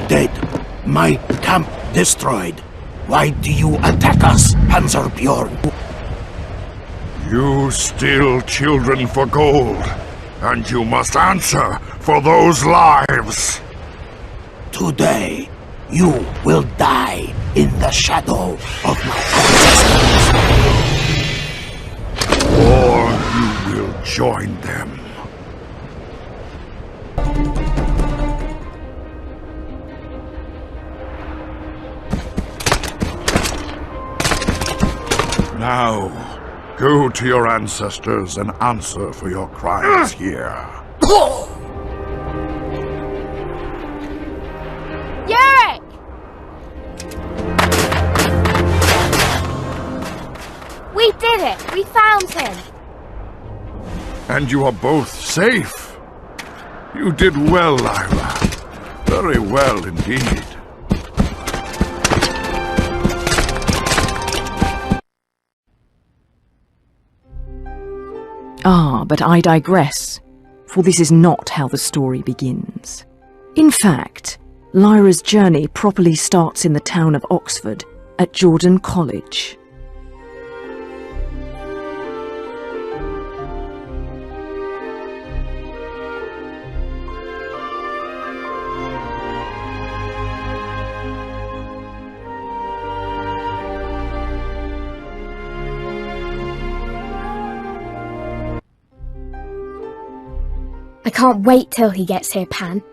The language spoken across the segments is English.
Dead. My camp destroyed. Why do you attack us, Panzerbjorn? You steal children for gold, and you must answer for those lives. Today, you will die in the shadow of my ancestors. Or you will join them. Now, go to your ancestors and answer for your crimes here. Iorek! We did it! We found him! And you are both safe. You did well, Lyra. Very well indeed. Ah, but I digress, for this is not how the story begins. In fact, Lyra's journey properly starts in the town of Oxford, at Jordan College. I can't wait till he gets here, Pan.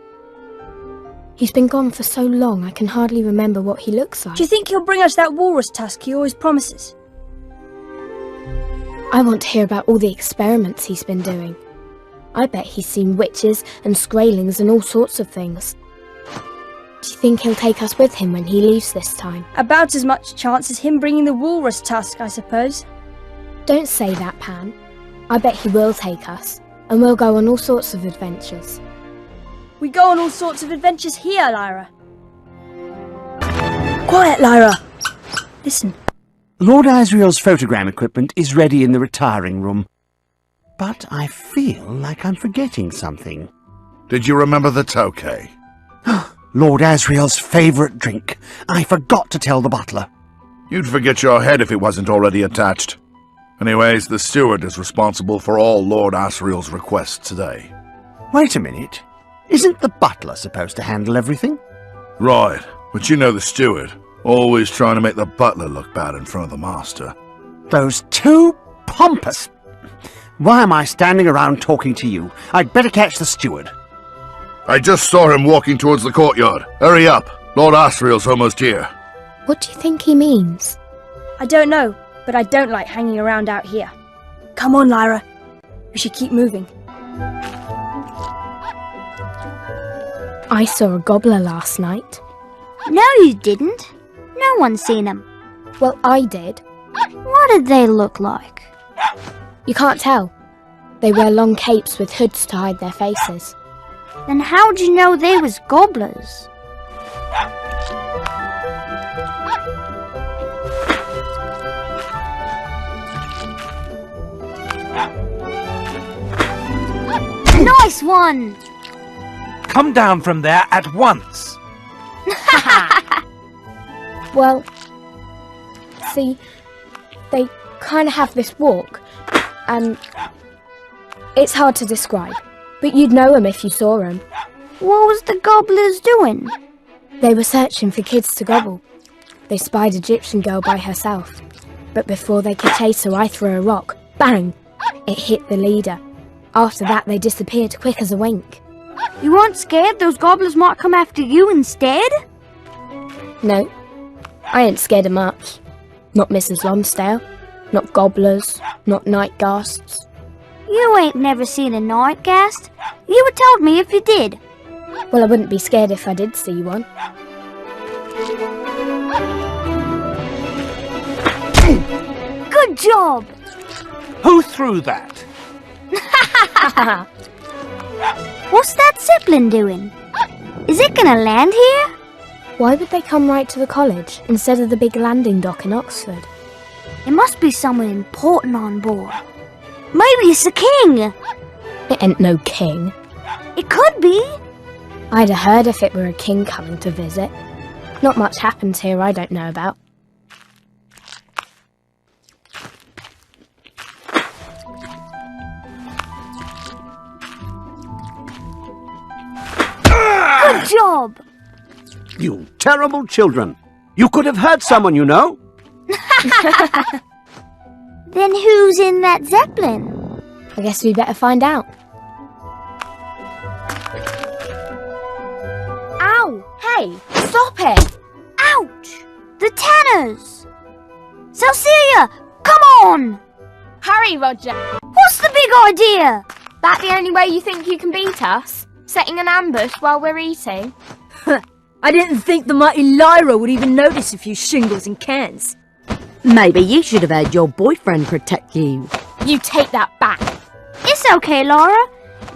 He's been gone for so long I can hardly remember what he looks like. Do you think he'll bring us that walrus tusk he always promises? I want to hear about all the experiments he's been doing. I bet he's seen witches and Skraelings and all sorts of things. Do you think he'll take us with him when he leaves this time? About as much chance as him bringing the walrus tusk, I suppose. Don't say that, Pan. I bet he will take us, and we'll go on all sorts of adventures. We go on all sorts of adventures here, Lyra. Quiet, Lyra. Listen. Lord Asriel's photogram equipment is ready in the retiring room. But I feel like I'm forgetting something. Did you remember the tokay? Lord Asriel's favourite drink. I forgot to tell the butler. You'd forget your head if it wasn't already attached. Anyways, the steward is responsible for all Lord Asriel's requests today. Wait a minute. Isn't the butler supposed to handle everything? Right, but you know the steward. Always trying to make the butler look bad in front of the master. Those two pompous... Why am I standing around talking to you? I'd better catch the steward. I just saw him walking towards the courtyard. Hurry up. Lord Asriel's almost here. What do you think he means? I don't know, but I don't like hanging around out here. Come on, Lyra. We should keep moving. I saw a gobbler last night. No, you didn't. No one's seen them. Well, I did. What did they look like? You can't tell. They wear long capes with hoods to hide their faces. Then how'd you know they was gobblers? Nice one! Come down from there at once! Well, see, they kind of have this walk, and it's hard to describe, but you'd know them if you saw them. What was the gobblers doing? They were searching for kids to gobble. They spied Egyptian girl by herself. But before they could chase her, I threw a rock. Bang! It hit the leader. After that, they disappeared quick as a wink. You weren't scared those gobblers might come after you instead? No, I ain't scared of much. Not Mrs. Lonsdale, not gobblers, not night ghasts. You ain't never seen a night ghast. You would told me if you did. Well, I wouldn't be scared if I did see one. Good job! Who threw that? What's that Zeppelin doing? Is it gonna land here? Why would they come right to the college instead of the big landing dock in Oxford? It must be someone important on board. Maybe it's the king. It ain't no king. It could be. I'd have heard if it were a king coming to visit. Not much happens here I don't know about. Good job! You terrible children! You could have hurt someone, you know! Then who's in that Zeppelin? I guess we better find out. Ow! Hey! Stop it! Ouch! The Tanners! Cecilia, come on! Hurry, Roger! What's the big idea? That the only way you think you can beat us? Setting an ambush while we're eating? I didn't think the mighty Lyra would even notice a few shingles and cans. Maybe you should have had your boyfriend protect you. You take that back. It's okay, Laura.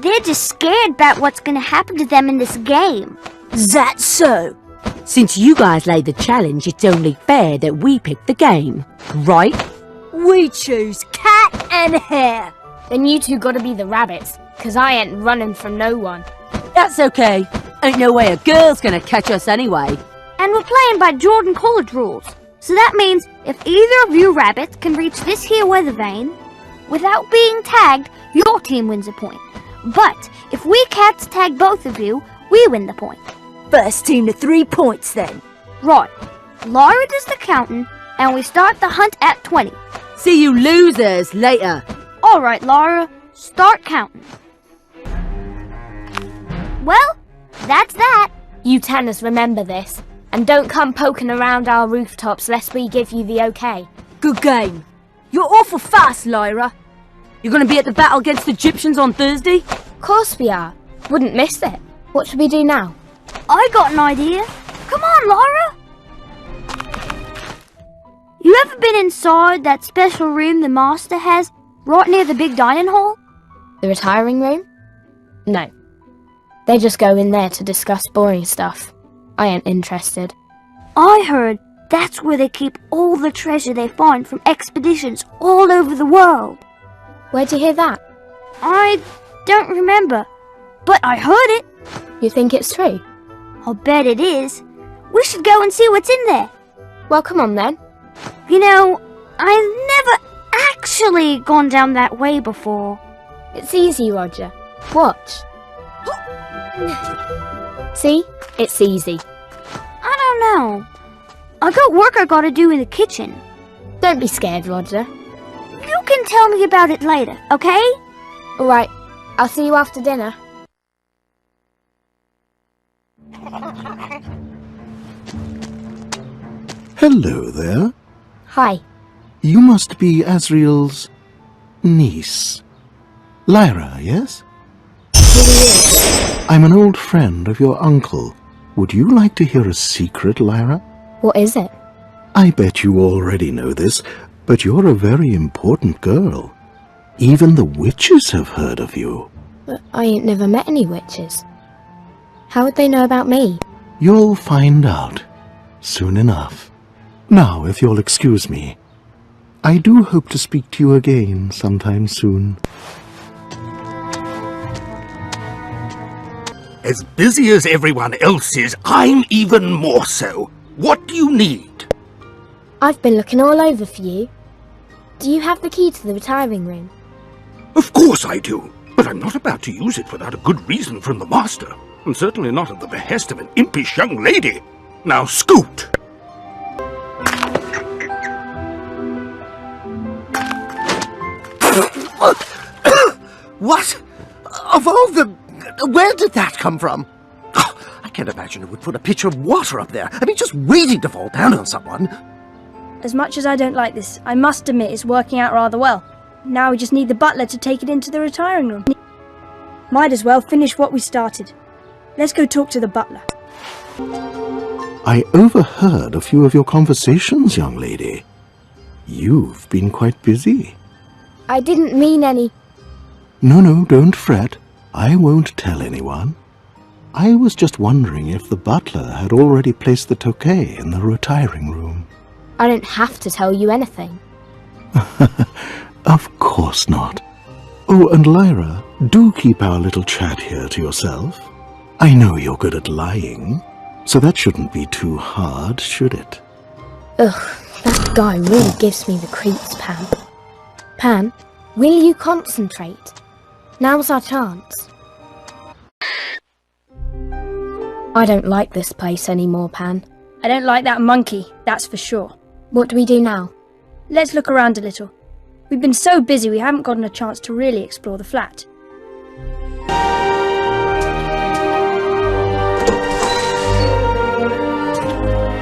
They're just scared about what's gonna happen to them in this game. That's so. Since you guys laid the challenge, it's only fair that we pick the game, right? We choose cat and hare. Then you two gotta be the rabbits, 'cause I ain't running from no one. That's okay. Ain't no way a girl's gonna catch us anyway. And we're playing by Jordan College rules. So that means if either of you rabbits can reach this here weather vane without being tagged, your team wins a point. But if we cats tag both of you, we win the point. First team to 3 points then. Right. Lyra does the counting, and we start the hunt at 20. See you losers later. Alright, Lyra, start counting. Well, that's that. You Tanners remember this, and don't come poking around our rooftops lest we give you the okay. Good game. You're awful fast, Lyra. You're gonna be at the battle against the Egyptians on Thursday? Of course we are. Wouldn't miss it. What should we do now? I got an idea. Come on, Lyra. You ever been inside that special room the master has right near the big dining hall? The retiring room? No. They just go in there to discuss boring stuff. I ain't interested. I heard that's where they keep all the treasure they find from expeditions all over the world. Where'd you hear that? I don't remember, but I heard it. You think it's true? I'll bet it is. We should go and see what's in there. Well, come on then. You know, I've never actually gone down that way before. It's easy, Roger. Watch. See? It's easy. I don't know. I got work I gotta do in the kitchen. Don't be scared, Roger. You can tell me about it later, okay? Alright, I'll see you after dinner. Hello there. Hi. You must be Asriel's niece. Lyra, yes? I'm an old friend of your uncle. Would you like to hear a secret, Lyra? What is it? I bet you already know this, but you're a very important girl. Even the witches have heard of you. But I ain't never met any witches. How would they know about me? You'll find out soon enough. Now, if you'll excuse me, I do hope to speak to you again sometime soon. As busy as everyone else is, I'm even more so. What do you need? I've been looking all over for you. Do you have the key to the retiring room? Of course I do, but I'm not about to use it without a good reason from the master, and certainly not at the behest of an impish young lady. Now scoot! What? Of all the... Where did that come from? Oh, I can't imagine who would put a pitcher of water up there. I mean, just waiting to fall down on someone. As much as I don't like this, I must admit it's working out rather well. Now we just need the butler to take it into the retiring room. Might as well finish what we started. Let's go talk to the butler. I overheard a few of your conversations, young lady. You've been quite busy. I didn't mean any. No, don't fret. I won't tell anyone. I was just wondering if the butler had already placed the toquet in the retiring room. I don't have to tell you anything. Of course not. Oh, and Lyra, do keep our little chat here to yourself. I know you're good at lying, so that shouldn't be too hard, should it? Ugh, that guy really gives me the creeps, Pan. Pan, will you concentrate? Now's our chance. I don't like this place anymore, Pan. I don't like that monkey, that's for sure. What do we do now? Let's look around a little. We've been so busy we haven't gotten a chance to really explore the flat.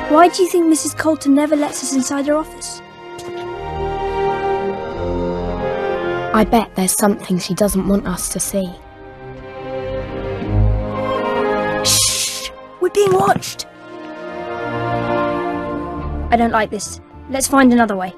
Why do you think Mrs. Coulter never lets us inside her office? I bet there's something she doesn't want us to see. Shh! We're being watched! I don't like this. Let's find another way.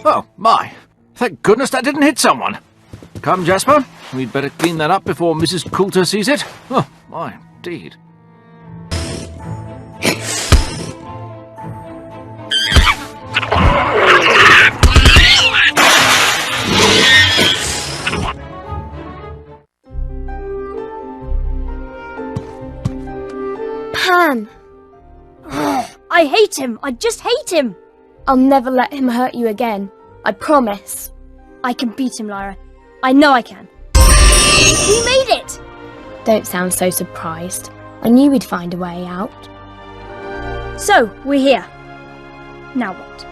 Oh, my. Thank goodness that didn't hit someone. Come, Jasper. We'd better clean that up before Mrs. Coulter sees it. Oh, my, indeed. Pan! I hate him! I just hate him! I'll never let him hurt you again. I promise. I can beat him, Lyra. I know I can. We made it! Don't sound so surprised. I knew we'd find a way out. So, we're here. Now what?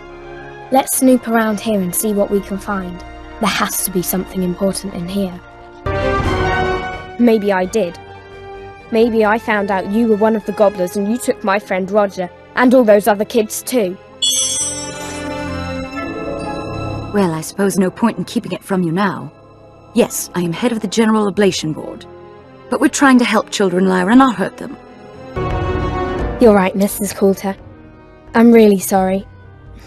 Let's snoop around here and see what we can find. There has to be something important in here. Maybe I did. Maybe I found out you were one of the gobblers and you took my friend Roger, and all those other kids too. Well, I suppose no point in keeping it from you now. Yes, I am head of the General Oblation Board. But we're trying to help children, Lyra, not hurt them. You're right, Mrs. Coulter. I'm really sorry.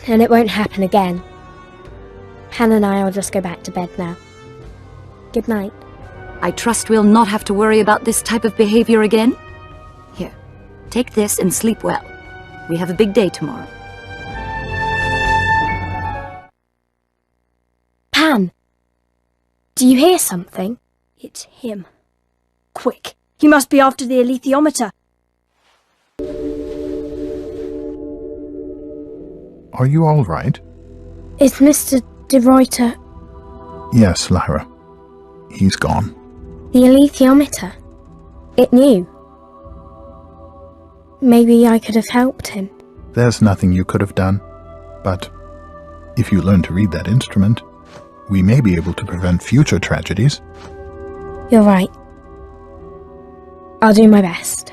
And it won't happen again. Pan and I will just go back to bed now. Good night. I trust we'll not have to worry about this type of behavior again. Here, take this and sleep well. We have a big day tomorrow. Pan! Do you hear something? It's him. Quick! He must be after the alethiometer. Are you all right? Is Mr. De Ruyter... Yes, Lyra. He's gone. The alethiometer? It knew. Maybe I could have helped him. There's nothing you could have done. But if you learn to read that instrument, we may be able to prevent future tragedies. You're right. I'll do my best.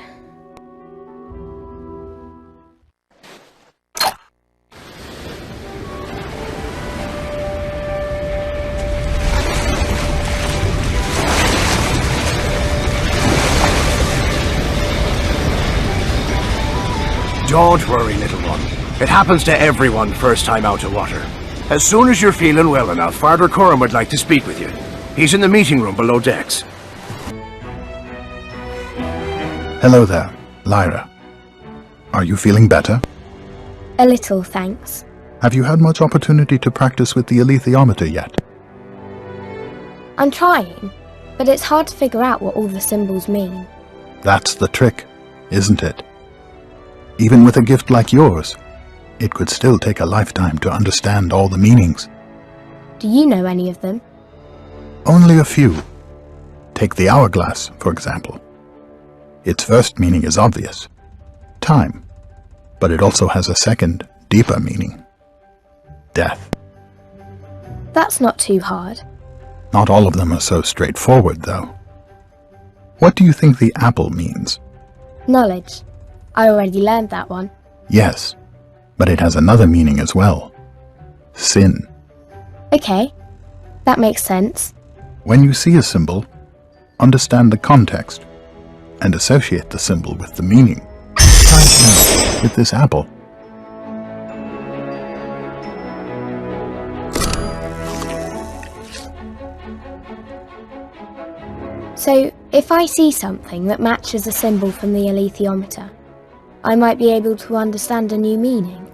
Don't worry, little one. It happens to everyone first time out of water. As soon as you're feeling well enough, Father Coram would like to speak with you. He's in the meeting room below decks. Hello there, Lyra. Are you feeling better? A little, thanks. Have you had much opportunity to practice with the alethiometer yet? I'm trying, but it's hard to figure out what all the symbols mean. That's the trick, isn't it? Even with a gift like yours, it could still take a lifetime to understand all the meanings. Do you know any of them? Only a few. Take the hourglass, for example. Its first meaning is obvious. Time. But it also has a second, deeper meaning. Death. That's not too hard. Not all of them are so straightforward, though. What do you think the apple means? Knowledge. I already learned that one. Yes, but it has another meaning as well. Sin. Okay, that makes sense. When you see a symbol, understand the context and associate the symbol with the meaning. Try it now with this apple. So, if I see something that matches a symbol from the alethiometer, I might be able to understand a new meaning.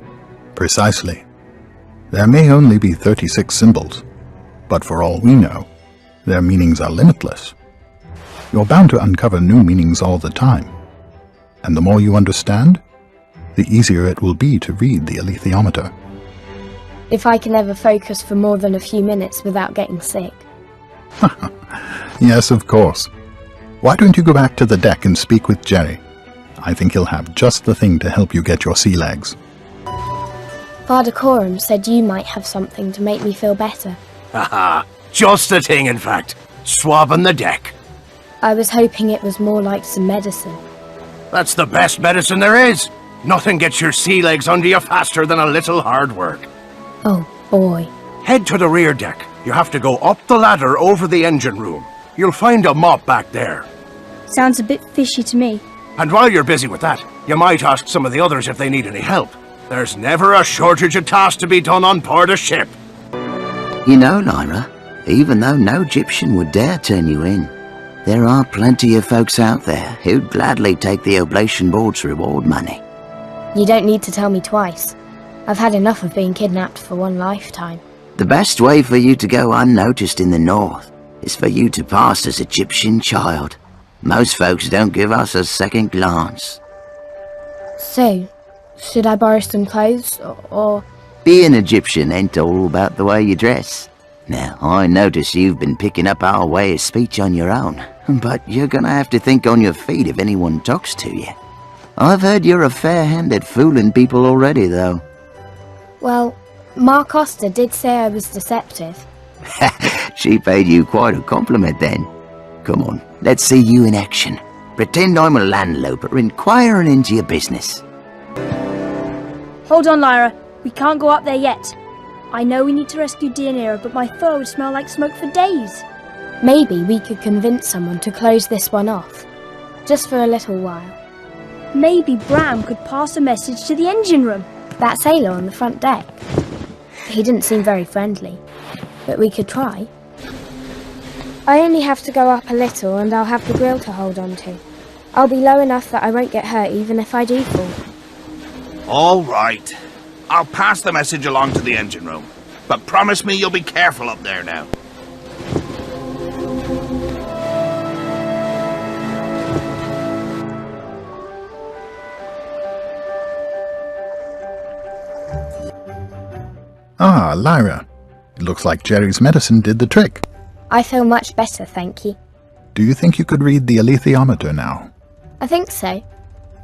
Precisely. There may only be 36 symbols, but for all we know, their meanings are limitless. You're bound to uncover new meanings all the time, and the more you understand, the easier it will be to read the alethiometer. If I can ever focus for more than a few minutes without getting sick. Yes, of course. Why don't you go back to the deck and speak with Jerry? I think he'll have just the thing to help you get your sea legs. Father Coram said you might have something to make me feel better. Haha, just the thing, in fact. Swabbing the deck. I was hoping it was more like some medicine. That's the best medicine there is. Nothing gets your sea legs under you faster than a little hard work. Oh boy. Head to the rear deck. You have to go up the ladder over the engine room. You'll find a mop back there. Sounds a bit fishy to me. And while you're busy with that, you might ask some of the others if they need any help. There's never a shortage of tasks to be done on board a ship. You know, Lyra, even though no Egyptian would dare turn you in, there are plenty of folks out there who'd gladly take the oblation board's reward money. You don't need to tell me twice. I've had enough of being kidnapped for one lifetime. The best way for you to go unnoticed in the north is for you to pass as Egyptian child. Most folks don't give us a second glance. So, should I borrow some clothes, or... Being Egyptian ain't all about the way you dress. Now, I notice you've been picking up our way of speech on your own, but you're gonna have to think on your feet if anyone talks to you. I've heard you're a fair hand at fooling people already, though. Well, Ma Costa did say I was deceptive. She paid you quite a compliment then. Come on, let's see you in action. Pretend I'm a landloper inquiring into your business. Hold on, Lyra. We can't go up there yet. I know we need to rescue Deianira, but my fur would smell like smoke for days. Maybe we could convince someone to close this one off. Just for a little while. Maybe Bram could pass a message to the engine room. That sailor on the front deck. He didn't seem very friendly, but we could try. I only have to go up a little and I'll have the grill to hold on to. I'll be low enough that I won't get hurt even if I do fall. All right. I'll pass the message along to the engine room. But promise me you'll be careful up there now. Ah, Lyra. It looks like Jerry's medicine did the trick. I feel much better, thank you. Do you think you could read the alethiometer now? I think so.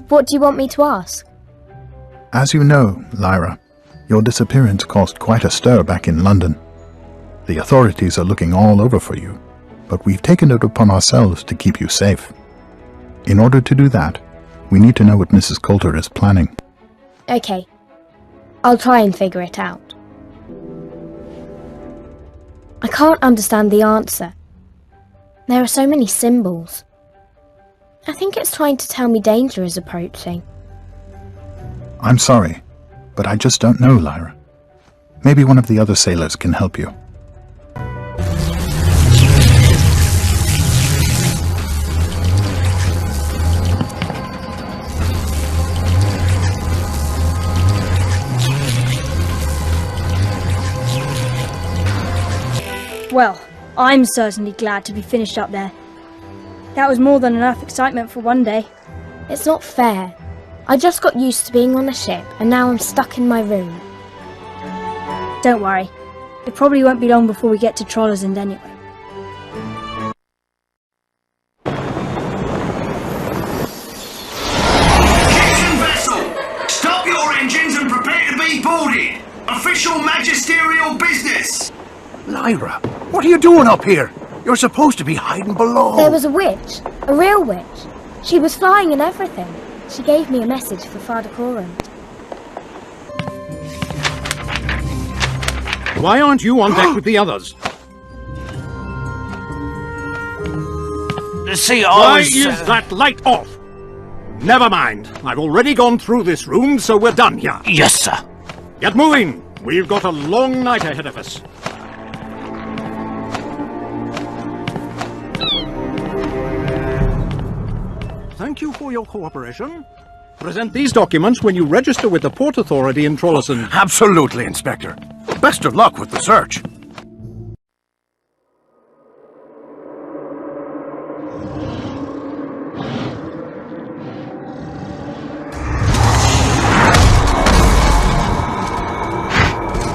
What do you want me to ask? As you know, Lyra, your disappearance caused quite a stir back in London. The authorities are looking all over for you, but we've taken it upon ourselves to keep you safe. In order to do that, we need to know what Mrs. Coulter is planning. Okay. I'll try and figure it out. I can't understand the answer. There are so many symbols. I think it's trying to tell me danger is approaching. I'm sorry, but I just don't know, Lyra. Maybe one of the other sailors can help you. Well, I'm certainly glad to be finished up there. That was more than enough excitement for one day. It's not fair. I just got used to being on a ship and now I'm stuck in my room. Don't worry. It probably won't be long before we get to Trollesund anyway. Captain Vessel! Stop your engines and prepare to be boarded! Official magisterial business! Lyra, what are you doing up here? You're supposed to be hiding below. There was a witch. A real witch. She was flying and everything. She gave me a message for Father Coulter. Why aren't you on deck with the others? See, Why is that light off? Never mind. I've already gone through this room, so we're done here. Yes, sir. Get moving. We've got a long night ahead of us. Thank you for your cooperation. Present these documents when you register with the Port Authority in Trollesund. Absolutely, Inspector. Best of luck with the search.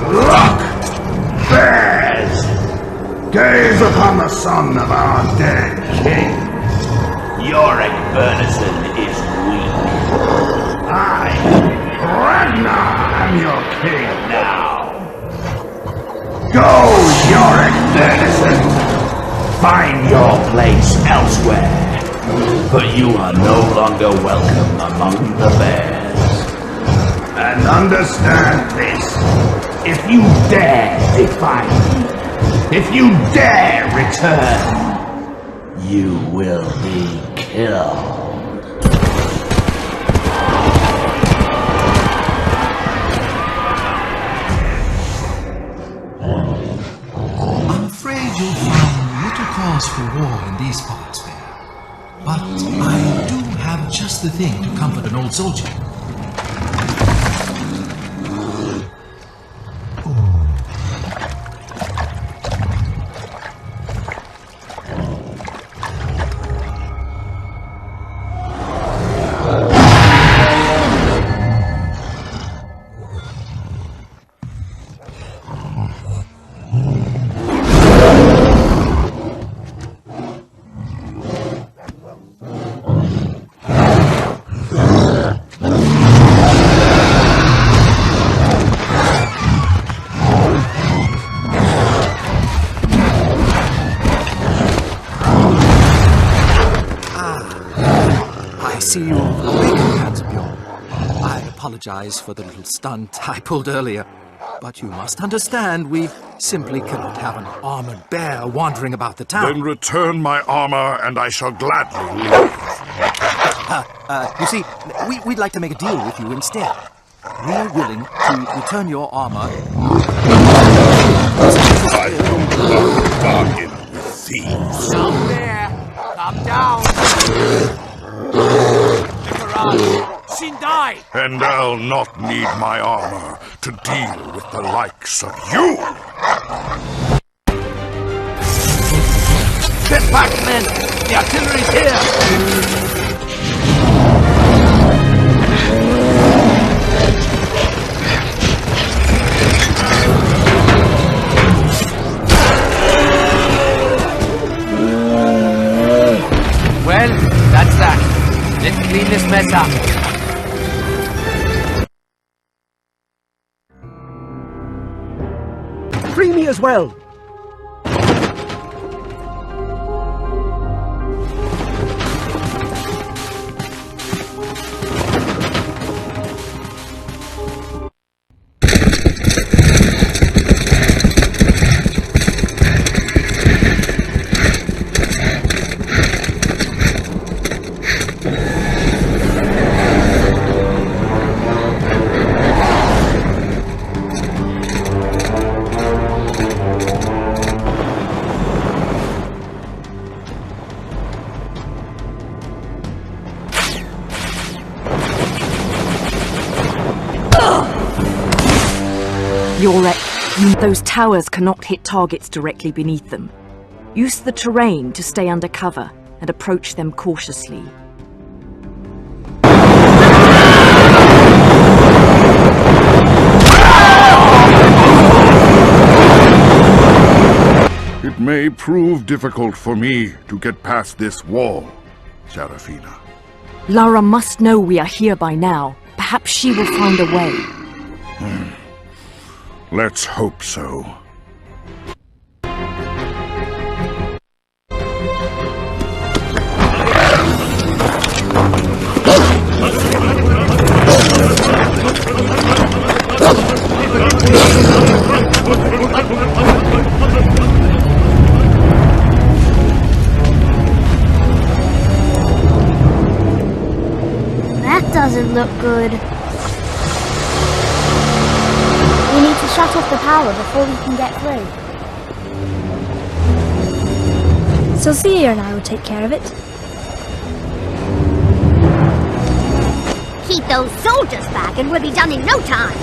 Look! Bears! Gaze upon the son of our dead king. Iorek Bernison is weak. I, Ragnar, am your king now. Go, Iorek Bernison. Find your place elsewhere. For you are no longer welcome among the bears. And understand this. If you dare defy me, if you dare return, you will be killed. I'm afraid you'll find little cause for war in these parts, Bear. But I do have just the thing to comfort an old soldier. See you awakened, Hansbjorn. I apologize for the little stunt I pulled earlier, but you must understand we simply cannot have an armored bear wandering about the town. Then return my armor and I shall gladly leave. You see, we'd like to make a deal with you instead. We're willing to return your armor. I don't bargain with thieves. Down there! Calm down! Shindai! And I'll not need my armor to deal with the likes of you! Get back, men! The artillery's here! Well, that's that. Let's clean this mess up. Free me as well. Iorek Those towers cannot hit targets directly beneath them. Use the terrain to stay under cover and approach them cautiously. It may prove difficult for me to get past this wall, Serafina. Lara must know we are here by now. Perhaps she will find a way. Let's hope so. That doesn't look good. We need to shut off the power before we can get through. Sophia and I will take care of it. Keep those soldiers back and we'll be done in no time.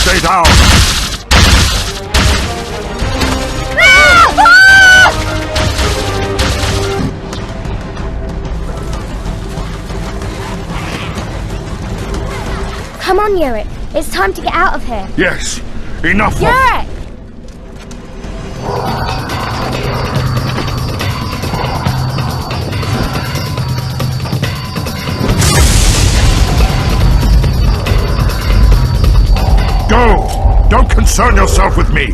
Stay down! Come on, Iorek. It's time to get out of here. Yes, enough of... Iorek! Go! Don't concern yourself with me!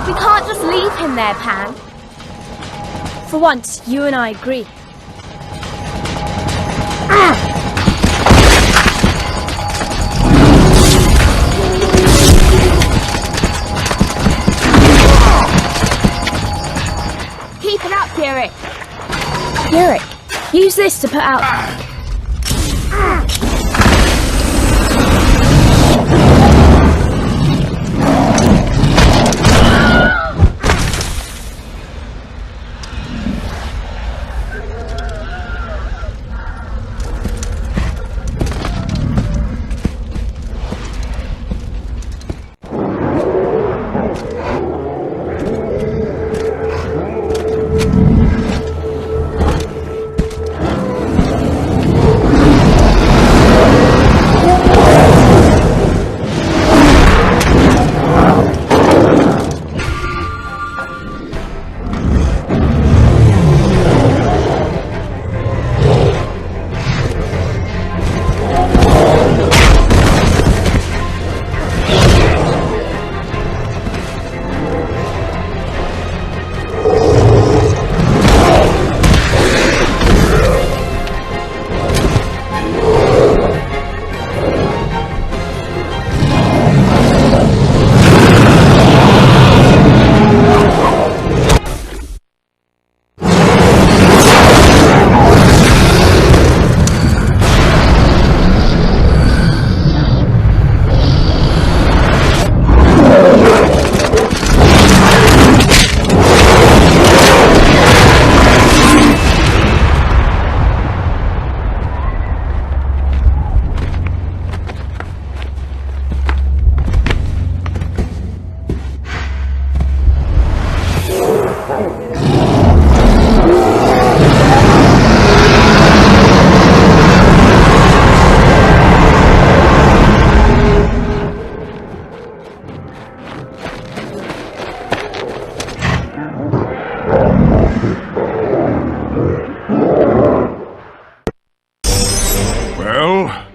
We can't just leave him there, Pan. For once, you and I agree. Keep it up, Iorek. Iorek, use this to put out... Well?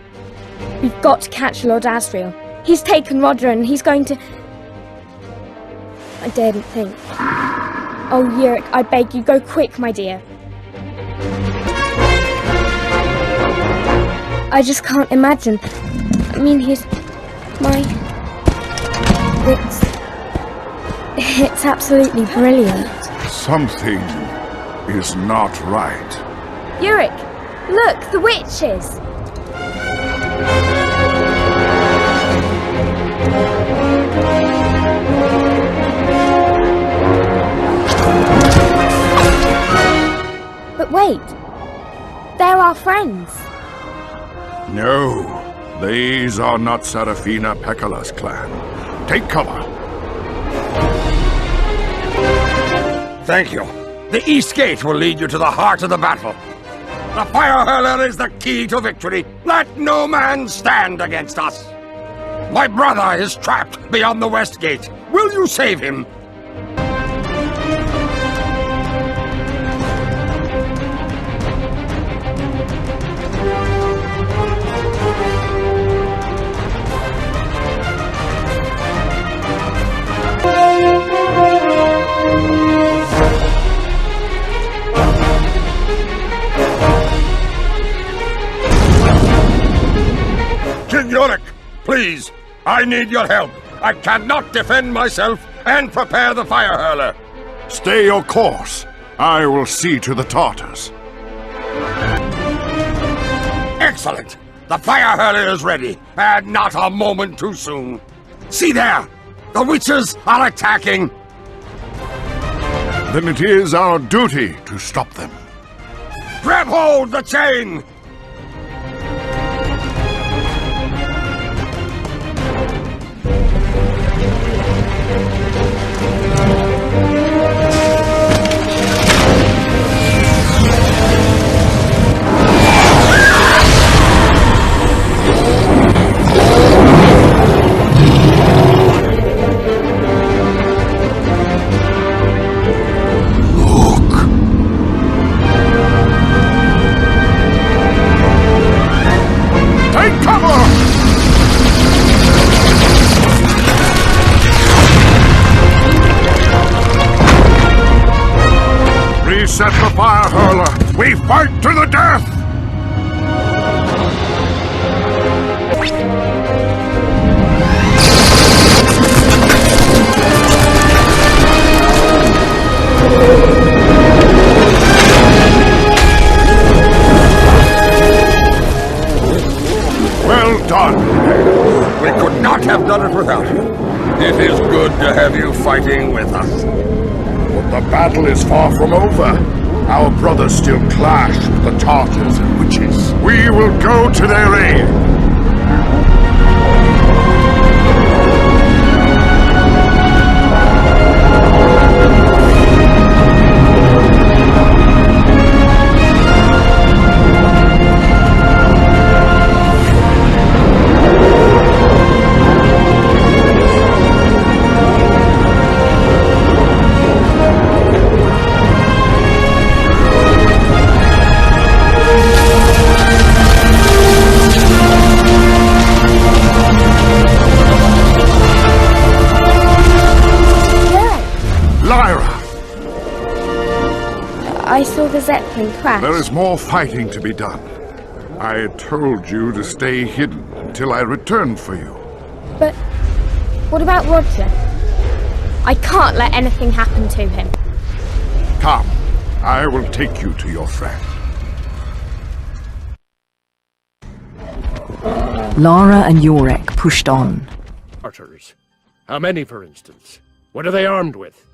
We've got to catch Lord Asriel. He's taken Roger and he's going to... I daren't think. Oh, Iorek, I beg you, go quick, my dear. I just can't imagine. I mean, he's... my... It's absolutely brilliant. Something is not right. Iorek, look, the witches! But wait, they're our friends. No, these are not Serafina Pekala's clan. Take cover. Thank you. The East Gate will lead you to the heart of the battle. The fire hurler is the key to victory. Let no man stand against us. My brother is trapped beyond the West Gate. Will you save him? King Iorek, please, I need your help. I cannot defend myself and prepare the fire hurler. Stay your course. I will see to the Tartars. Excellent. The fire hurler is ready, and not a moment too soon. See there! The witches are attacking! Then it is our duty to stop them. Grab hold the chain! Set the fire hurler! We fight to the death! Well done! We could not have done it without you. It is good to have you fighting with us. But the battle is far from over. Our brothers still clash with the Tartars and witches. We will go to their aid. I saw the Zeppelin crash. There is more fighting to be done. I had told you to stay hidden until I returned for you. But what about Roger? I can't let anything happen to him. Come, I will take you to your friend. Lara and Iorek pushed on. Tartars. How many, for instance? What are they armed with?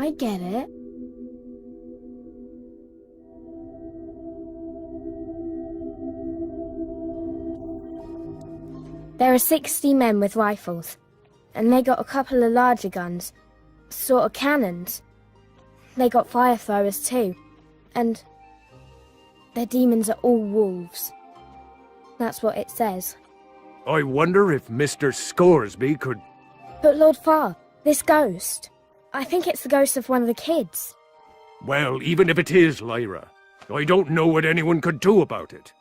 I get it. There are 60 men with rifles, and they got a couple of larger guns, sort of cannons. They got fire throwers too, and their demons are all wolves. That's what it says. I wonder if Mr. Scoresby could... But Lord Farr, this ghost, I think it's the ghost of one of the kids. Well, even if it is, Lyra, I don't know what anyone could do about it.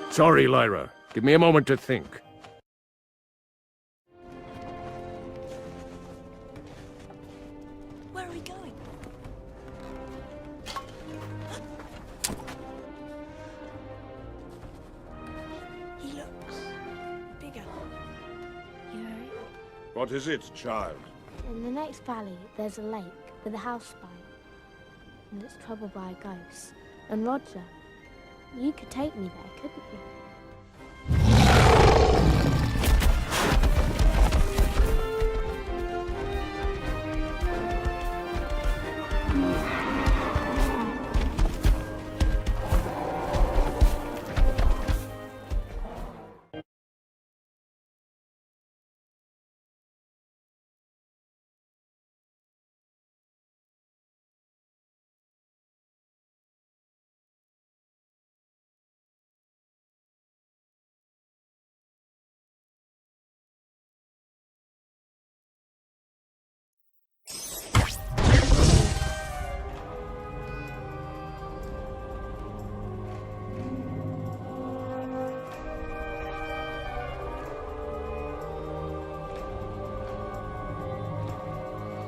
Sorry, Lyra. Give me a moment to think. Where are we going? He looks bigger. Iorek? What is it, child? In the next valley, there's a lake with a house by it, and it's troubled by a ghost. And Roger, you could take me there, couldn't you?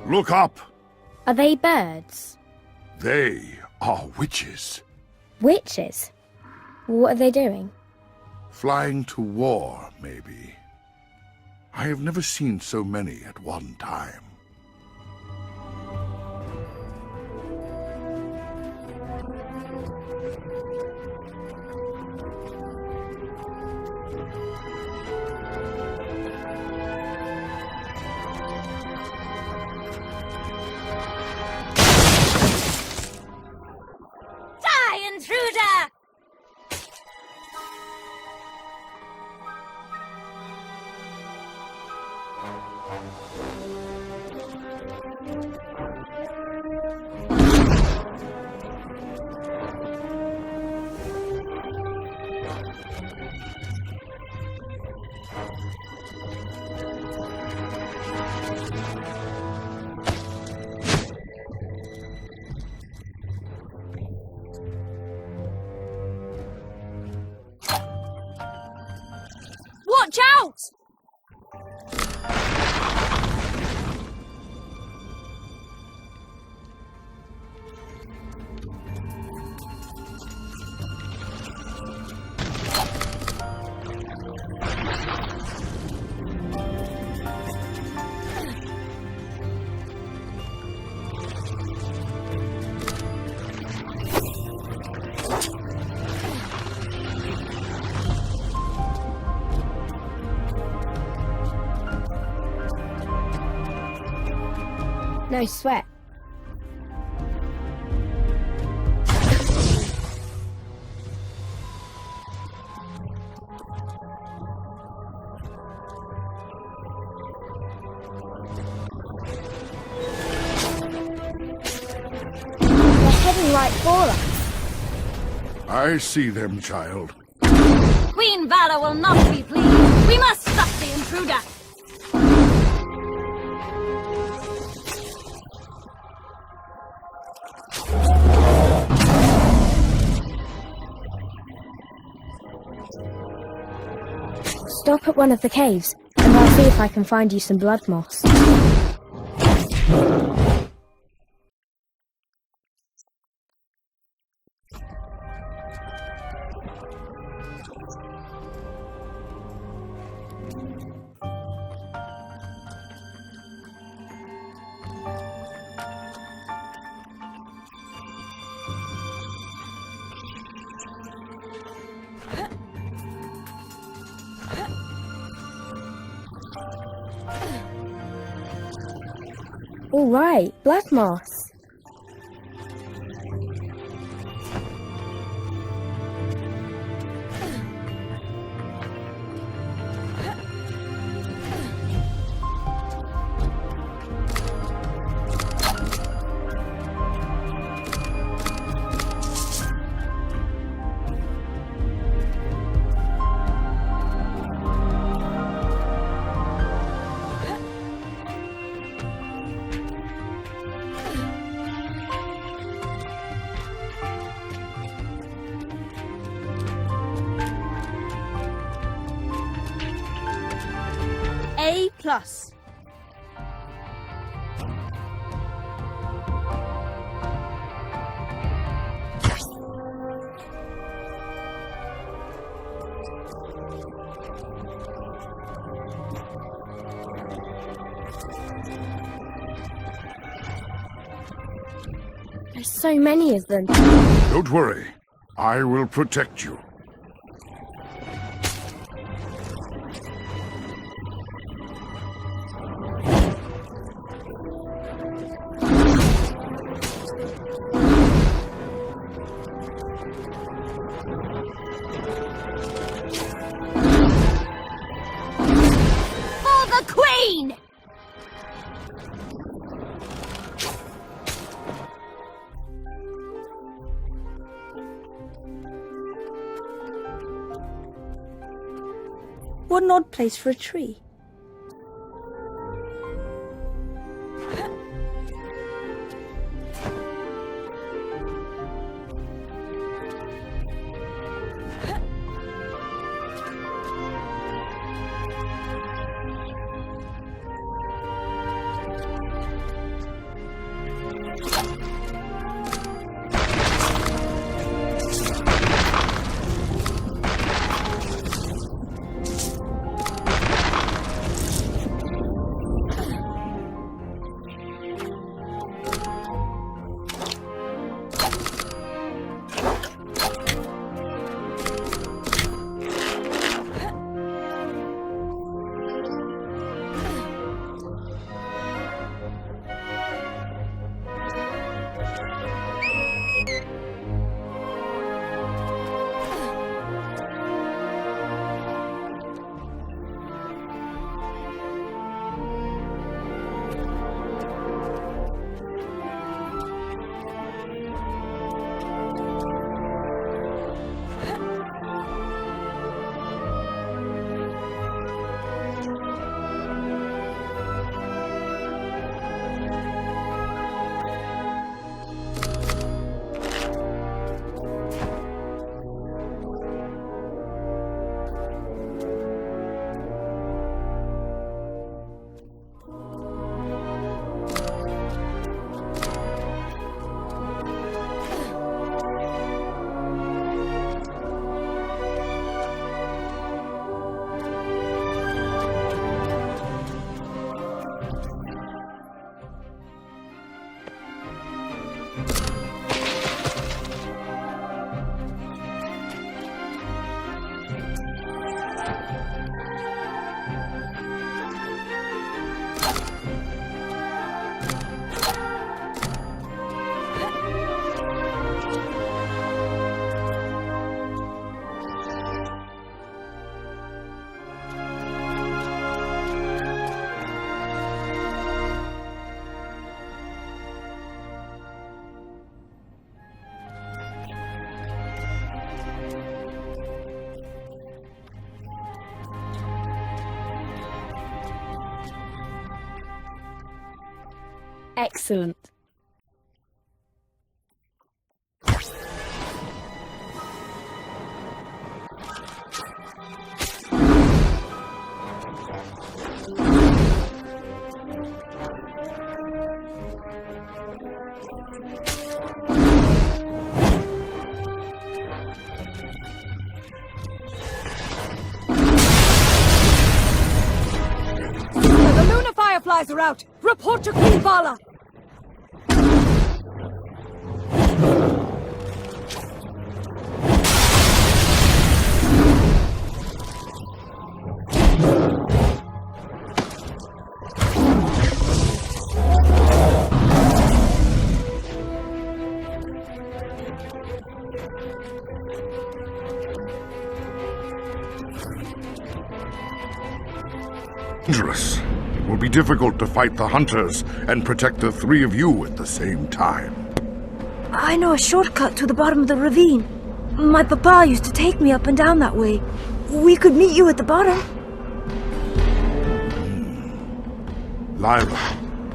Look up! Are they birds? They are witches. Witches? What are they doing? Flying to war, maybe. I have never seen so many at one time. Intruder! Watch out! No sweat. They're heading right for us. I see them, child. Queen Valor will not be pleased. We must stop the intruder. Stop at one of the caves, and I'll see if I can find you some blood moss. All right, blood moss. A+. There's so many of them. Don't worry. I will protect you. For the Queen! What an odd place for a tree. Excellent. The lunar fireflies are out! Report to Queen Vala! Dangerous. It will be difficult to fight the hunters and protect the three of you at the same time. I know a shortcut to the bottom of the ravine. My papa used to take me up and down that way. We could meet you at the bottom. Lyra,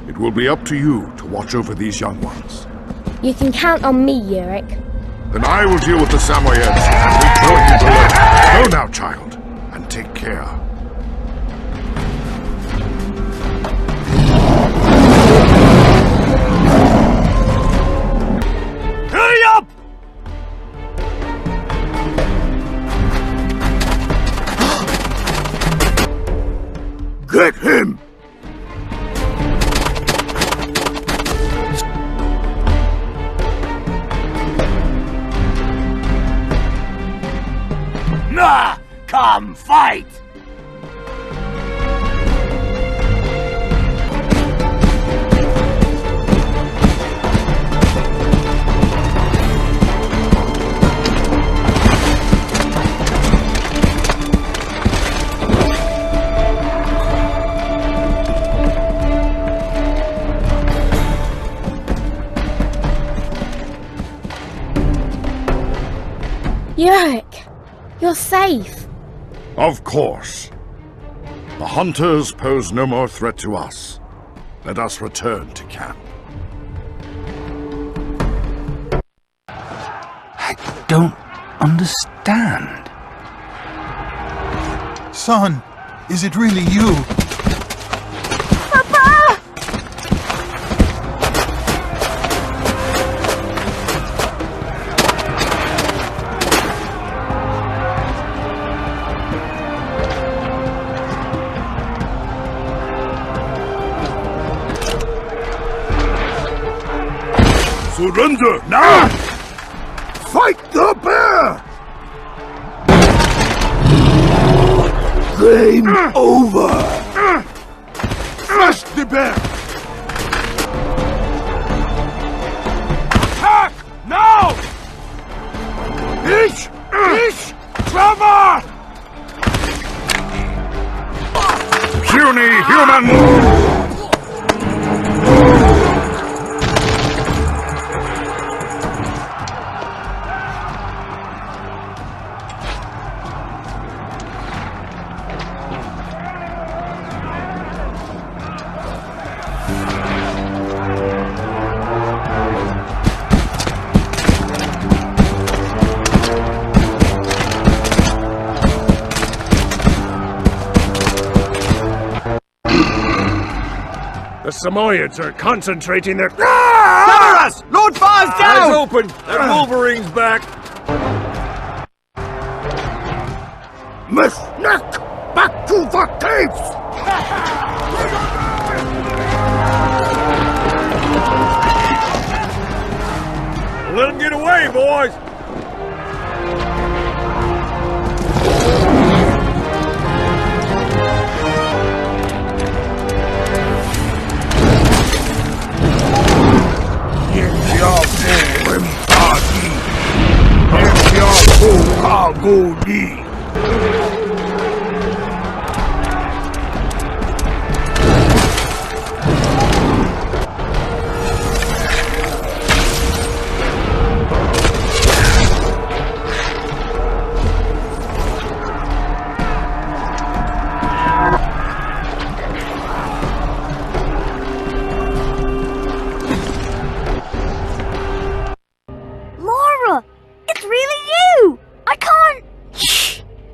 it will be up to you to watch over these young ones. You can count on me, Iorek. Then I will deal with the Samoyeds and rejoin you below. Go now, child, and take care. Hurry up! Get him! Nah! Come fight! Iorek, you're safe. Of course. The hunters pose no more threat to us. Let us return to camp. I don't understand. Son, is it really you? Papa! Surrender now! Fight the bear! Game over! Flush the bear! Attack! Now! Ich! Trevor! Puny human! The Samoyeds are concentrating their... Cover us! Lord Fire's down! Eyes open! That Wolverine's back! Miss Nick! Back to the caves! Let him get away, boys!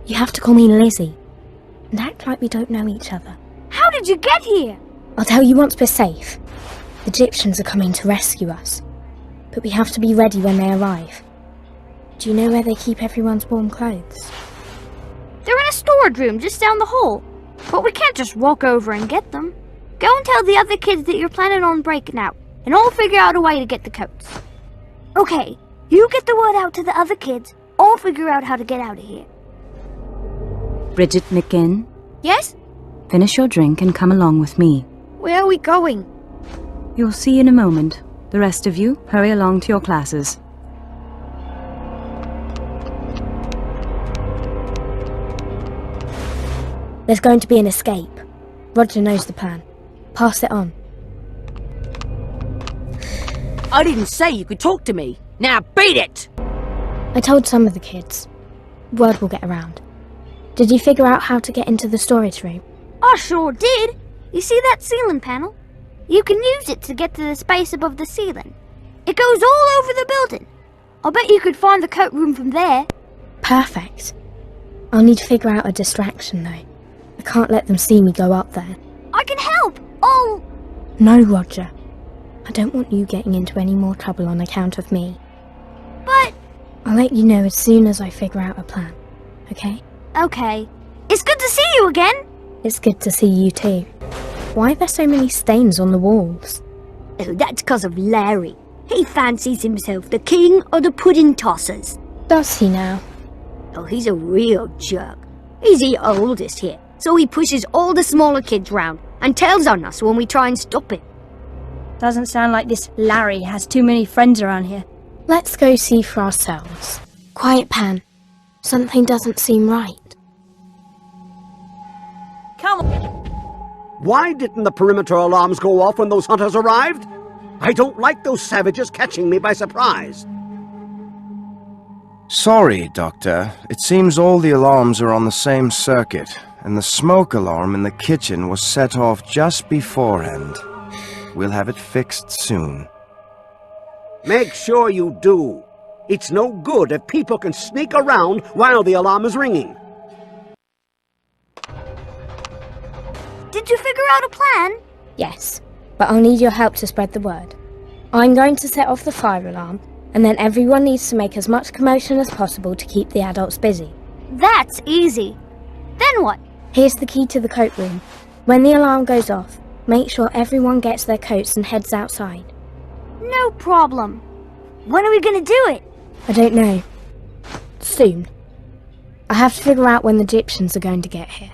You have to call me Lizzie. And act like we don't know each other. How did you get here? I'll tell you once we're safe. The Egyptians are coming to rescue us. But we have to be ready when they arrive. Do you know where they keep everyone's warm clothes? They're in a storage room just down the hall. But we can't just walk over and get them. Go and tell the other kids that you're planning on breaking out, and I'll figure out a way to get the coats. Okay, you get the word out to the other kids. I'll figure out how to get out of here. Bridget McGinn, Yes? finish your drink and come along with me. Where are we going? You'll see in a moment. The rest of you, hurry along to your classes. There's going to be an escape. Roger knows the plan. Pass it on. I didn't say you could talk to me. Now beat it! I told some of the kids. Word will get around. Did you figure out how to get into the storage room? I sure did. You see that ceiling panel? You can use it to get to the space above the ceiling. It goes all over the building. I bet you could find the coat room from there. Perfect. I'll need to figure out a distraction though. I can't let them see me go up there. I can help! Oh! No, Roger. I don't want you getting into any more trouble on account of me. But... I'll let you know as soon as I figure out a plan, okay? Okay. It's good to see you again! It's good to see you too. Why are there so many stains on the walls? Oh, that's because of Larry. He fancies himself the king of the pudding tossers. Does he now? Oh, he's a real jerk. He's the oldest here, so he pushes all the smaller kids round and tells on us when we try and stop it. Doesn't sound like this Larry has too many friends around here. Let's go see for ourselves. Quiet, Pan. Something doesn't seem right. Come on. Why didn't the perimeter alarms go off when those hunters arrived? I don't like those savages catching me by surprise. Sorry, Doctor. It seems all the alarms are on the same circuit, and the smoke alarm in the kitchen was set off just beforehand. We'll have it fixed soon. Make sure you do. It's no good if people can sneak around while the alarm is ringing. Did you figure out a plan? Yes, but I'll need your help to spread the word. I'm going to set off the fire alarm, and then everyone needs to make as much commotion as possible to keep the adults busy. That's easy. Then what? Here's the key to the coat room. When the alarm goes off, make sure everyone gets their coats and heads outside. No problem. When are we gonna do it? I don't know. Soon. I have to figure out when the Egyptians are going to get here,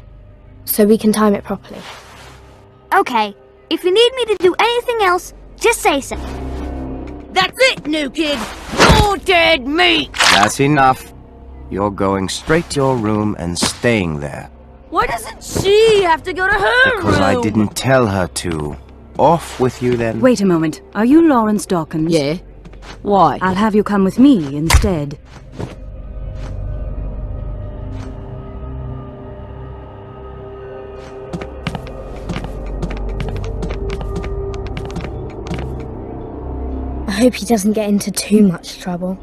so we can time it properly. Okay. If you need me to do anything else, just say so. That's it, new kid! You're dead meat! That's enough. You're going straight to your room and staying there. Why doesn't she have to go to her Because room? I didn't tell her to. Off with you then. Wait a moment. Are you Lawrence Dawkins? Yeah. Why? I'll have you come with me instead. I hope he doesn't get into too much trouble.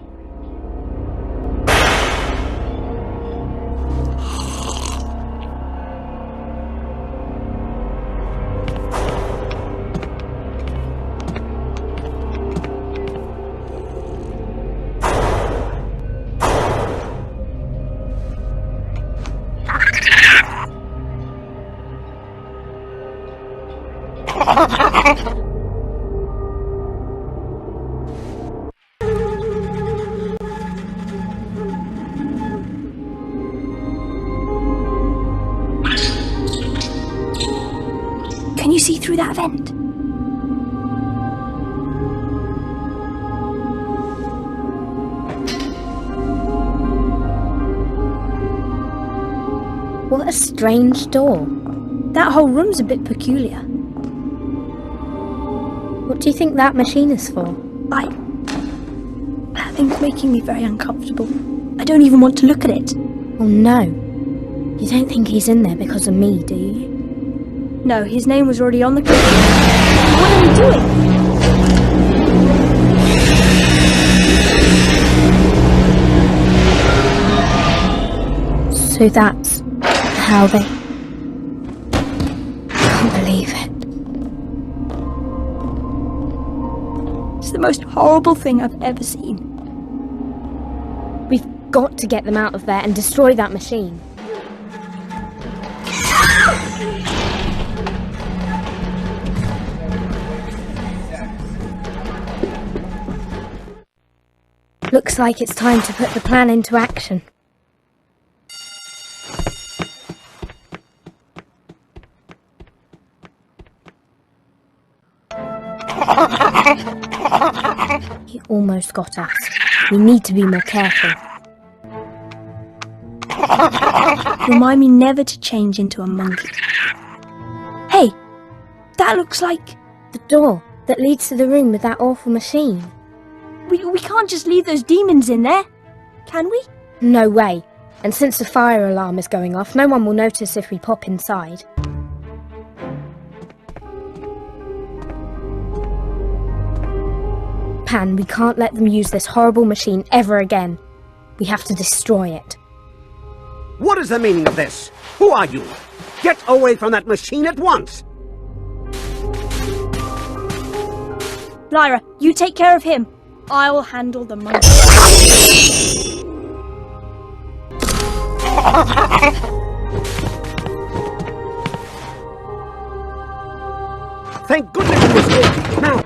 Can you see through that vent? What a strange door. That whole room's a bit peculiar. What do you think that machine is for? That thing's making me very uncomfortable. I don't even want to look at it. Oh no. You don't think he's in there because of me, do you? No, his name was already on the card. What are we doing? So that's how they... I can't believe it. It's the most horrible thing I've ever seen. We've got to get them out of there and destroy that machine. Looks like it's time to put the plan into action. He almost got us. We need to be more careful. Remind me never to change into a monkey. That looks like... the door that leads to the room with that awful machine. We can't just leave those demons in there, can we? No way. And since the fire alarm is going off, no one will notice if we pop inside. Pan, we can't let them use this horrible machine ever again. We have to destroy it. What is the meaning of this? Who are you? Get away from that machine at once! Lyra, you take care of him. I'll handle the monkey. Thank goodness it was here. Now...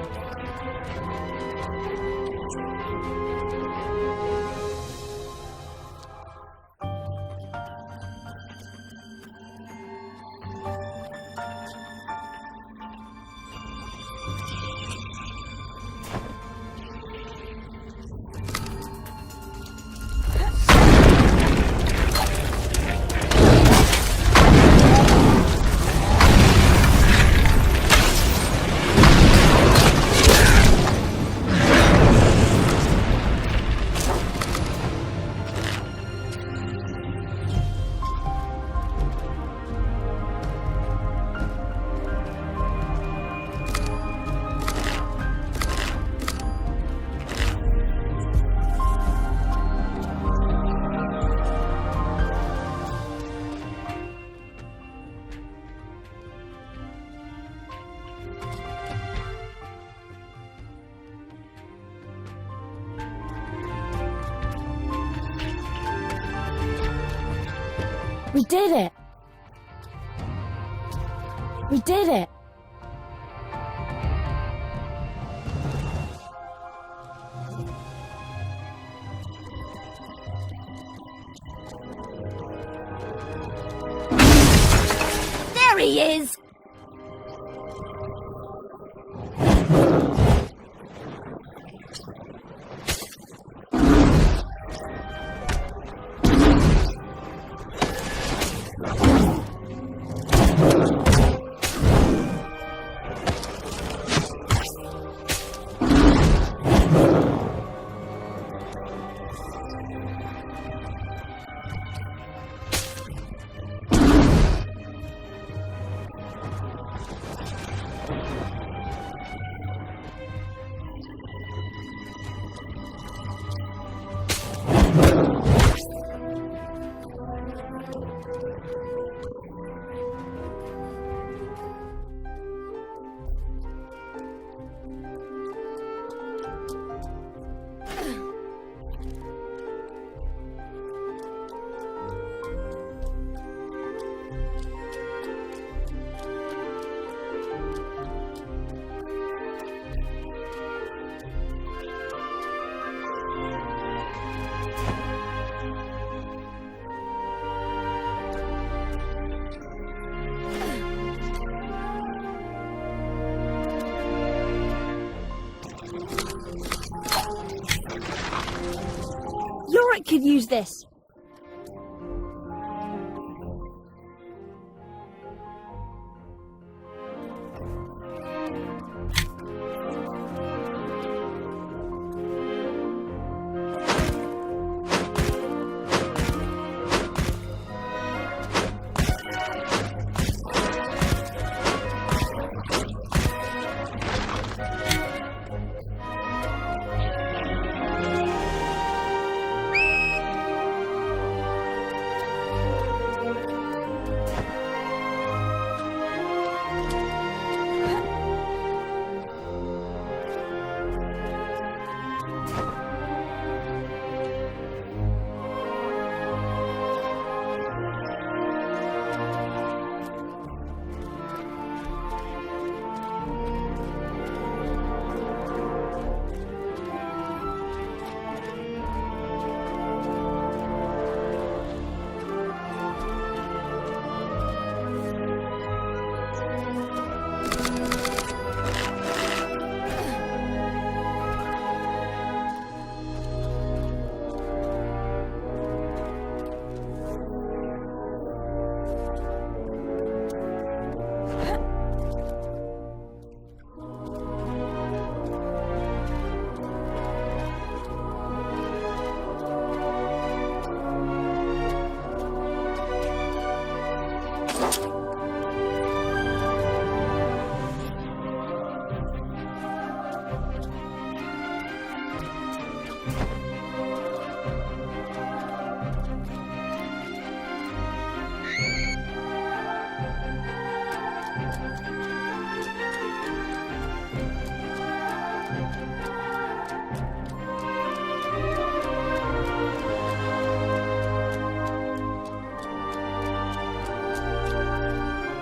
We did it! We did it! There he is! Iorek could use this.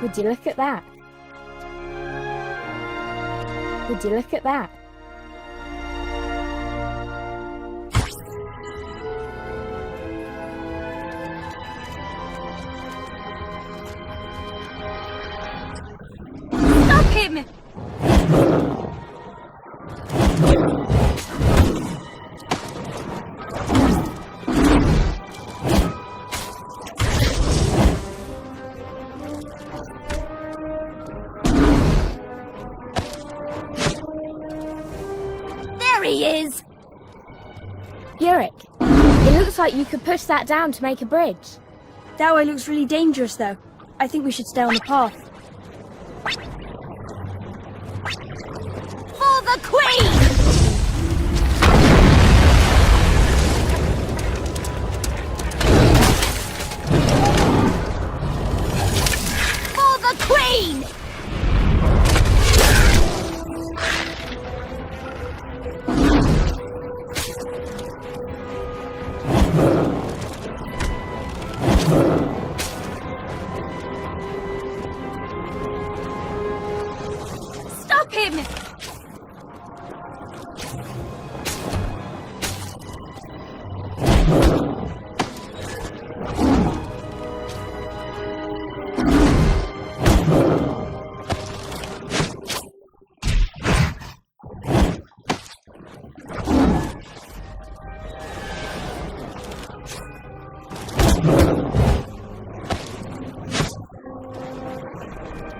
Would you look at that? Would you look at that? Stop him! There he is! Iorek, it looks like you could push that down to make a bridge. That way looks really dangerous, though. I think we should stay on the path. For the Queen! For the Queen! Stop him!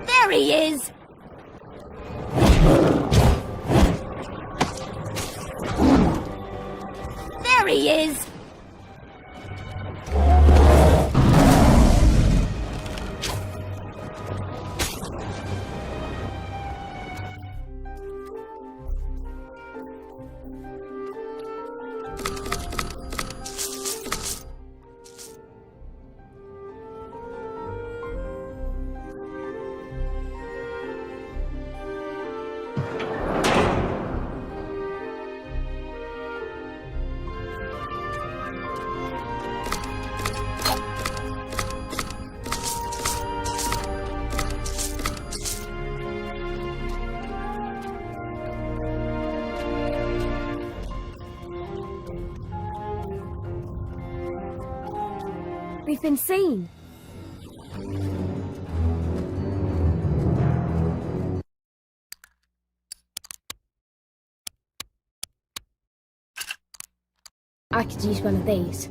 There he is! There he is! We've been seen. I could use one of these.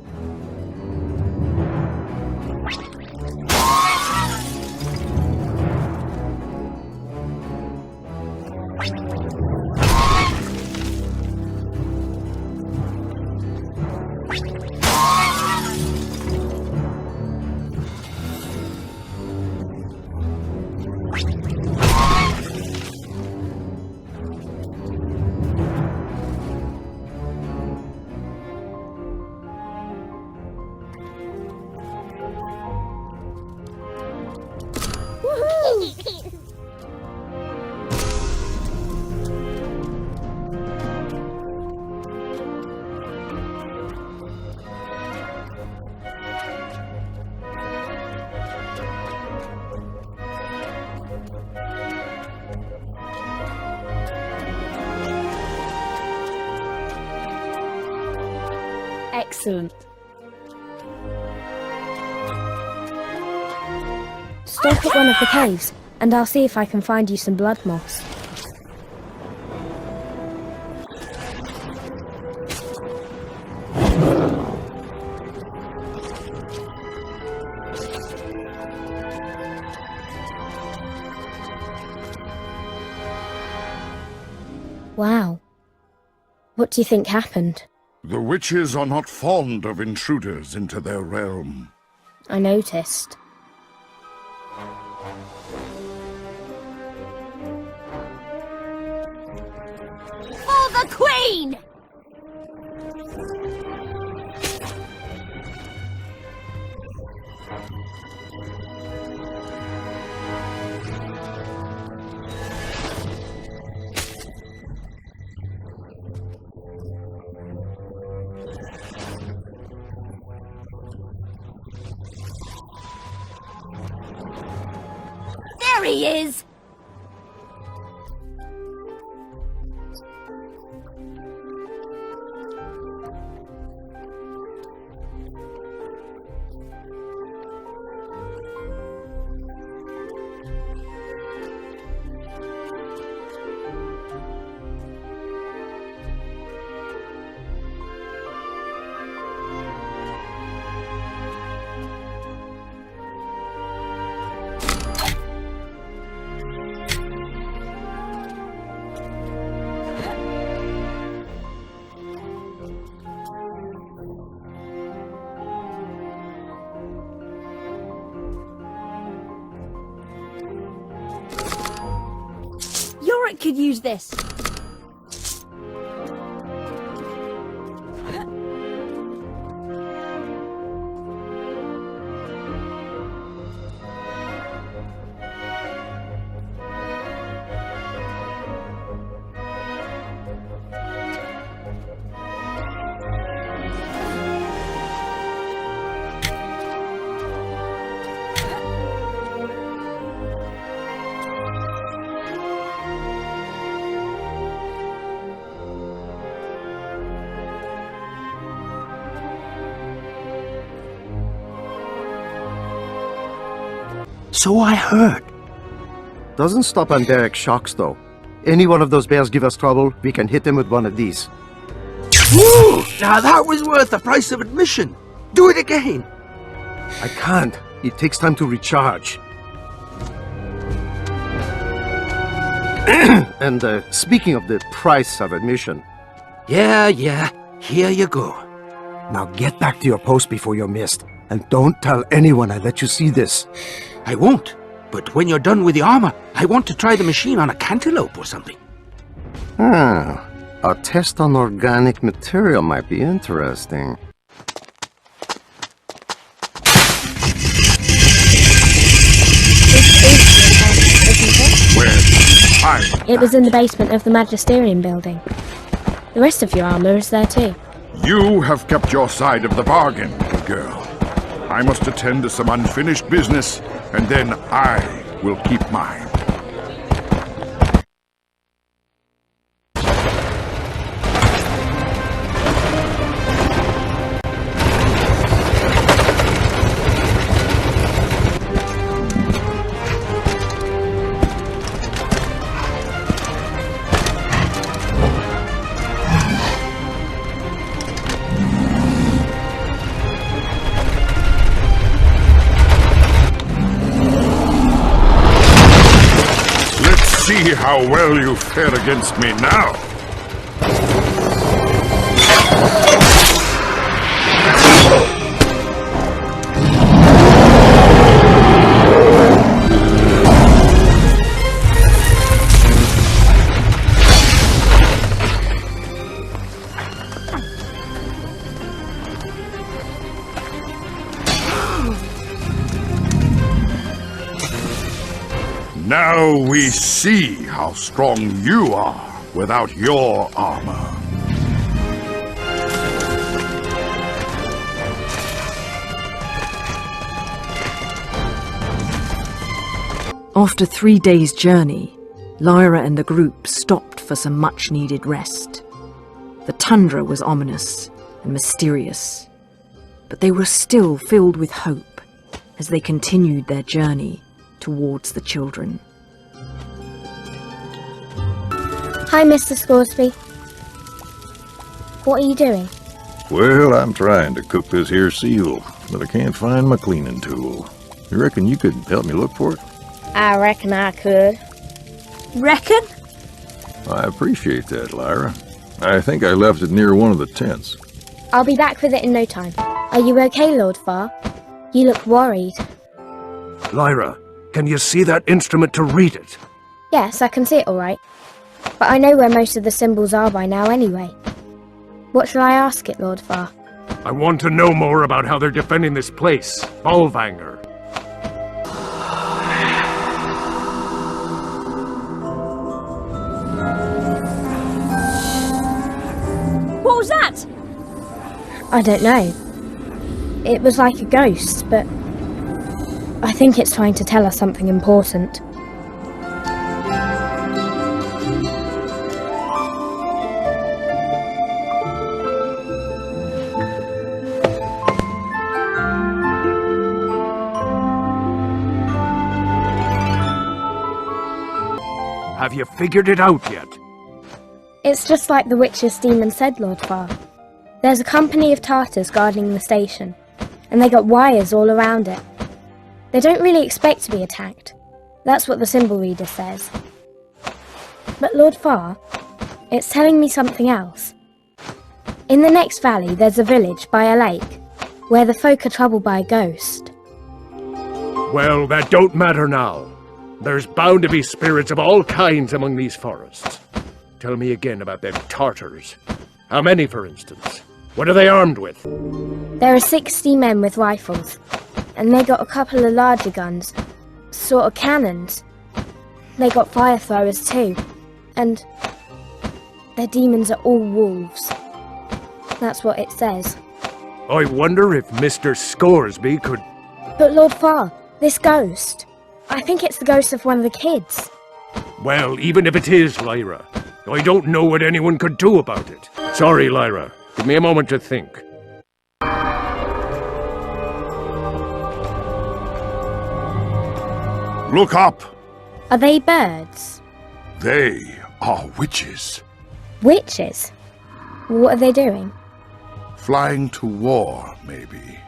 Excellent. Stop at one of the caves, and I'll see if I can find you some blood moss. Wow. What do you think happened? The witches are not fond of intruders into their realm. I noticed. For the Queen! There he is! Iorek could use this. So I heard. Doesn't stop on Derek's shocks, though. Any one of those bears give us trouble, we can hit them with one of these. Woo! Now that was worth the price of admission. Do it again. I can't. It takes time to recharge. And speaking of the price of admission... Yeah, here you go. Now get back to your post before you're missed. And don't tell anyone I let you see this. I won't. But when you're done with the armor, I want to try the machine on a cantaloupe or something. A test on organic material might be interesting. It was in the basement of the Magisterium building. The rest of your armor is there too. You have kept your side of the bargain, little girl. I must attend to some unfinished business, and then I will keep mine. See how well you fare against me now. Now we see how strong you are without your armor. After 3 days' journey, Lyra and the group stopped for some much-needed rest. The tundra was ominous and mysterious, but they were still filled with hope as they continued their journey towards the children. Hi, Mr. Scoresby. What are you doing? Well, I'm trying to cook this here seal, but I can't find my cleaning tool. You reckon you could help me look for it? I reckon I could. Reckon? I appreciate that, Lyra. I think I left it near one of the tents. I'll be back with it in no time. Are you okay, Lord Farr? You look worried. Lyra, can you see that instrument to read it? Yes, I can see it all right. But I know where most of the symbols are by now anyway. What shall I ask it, Lord Farr? I want to know more about how they're defending this place, Bolvanger. What was that? I don't know. It was like a ghost, but I think it's trying to tell us something important. Have you figured it out yet? It's just like the witch's demon said, Lord Farr. There's a company of Tartars guarding the station, and they got wires all around it. They don't really expect to be attacked. That's what the symbol reader says. But Lord Farr, it's telling me something else. In the next valley, there's a village by a lake, where the folk are troubled by a ghost. Well, that don't matter now. There's bound to be spirits of all kinds among these forests. Tell me again about them Tartars. How many, for instance? What are they armed with? There are 60 men with rifles, and they got a couple of larger guns, sort of cannons. They got fire throwers too, and their demons are all wolves. That's what it says. I wonder if Mr. Scoresby could... But Lord Farr, this ghost, I think it's the ghost of one of the kids. Well, even if it is, Lyra, I don't know what anyone could do about it. Sorry, Lyra. Give me a moment to think. Look up! Are they birds? They are witches. Witches? What are they doing? Flying to war, maybe.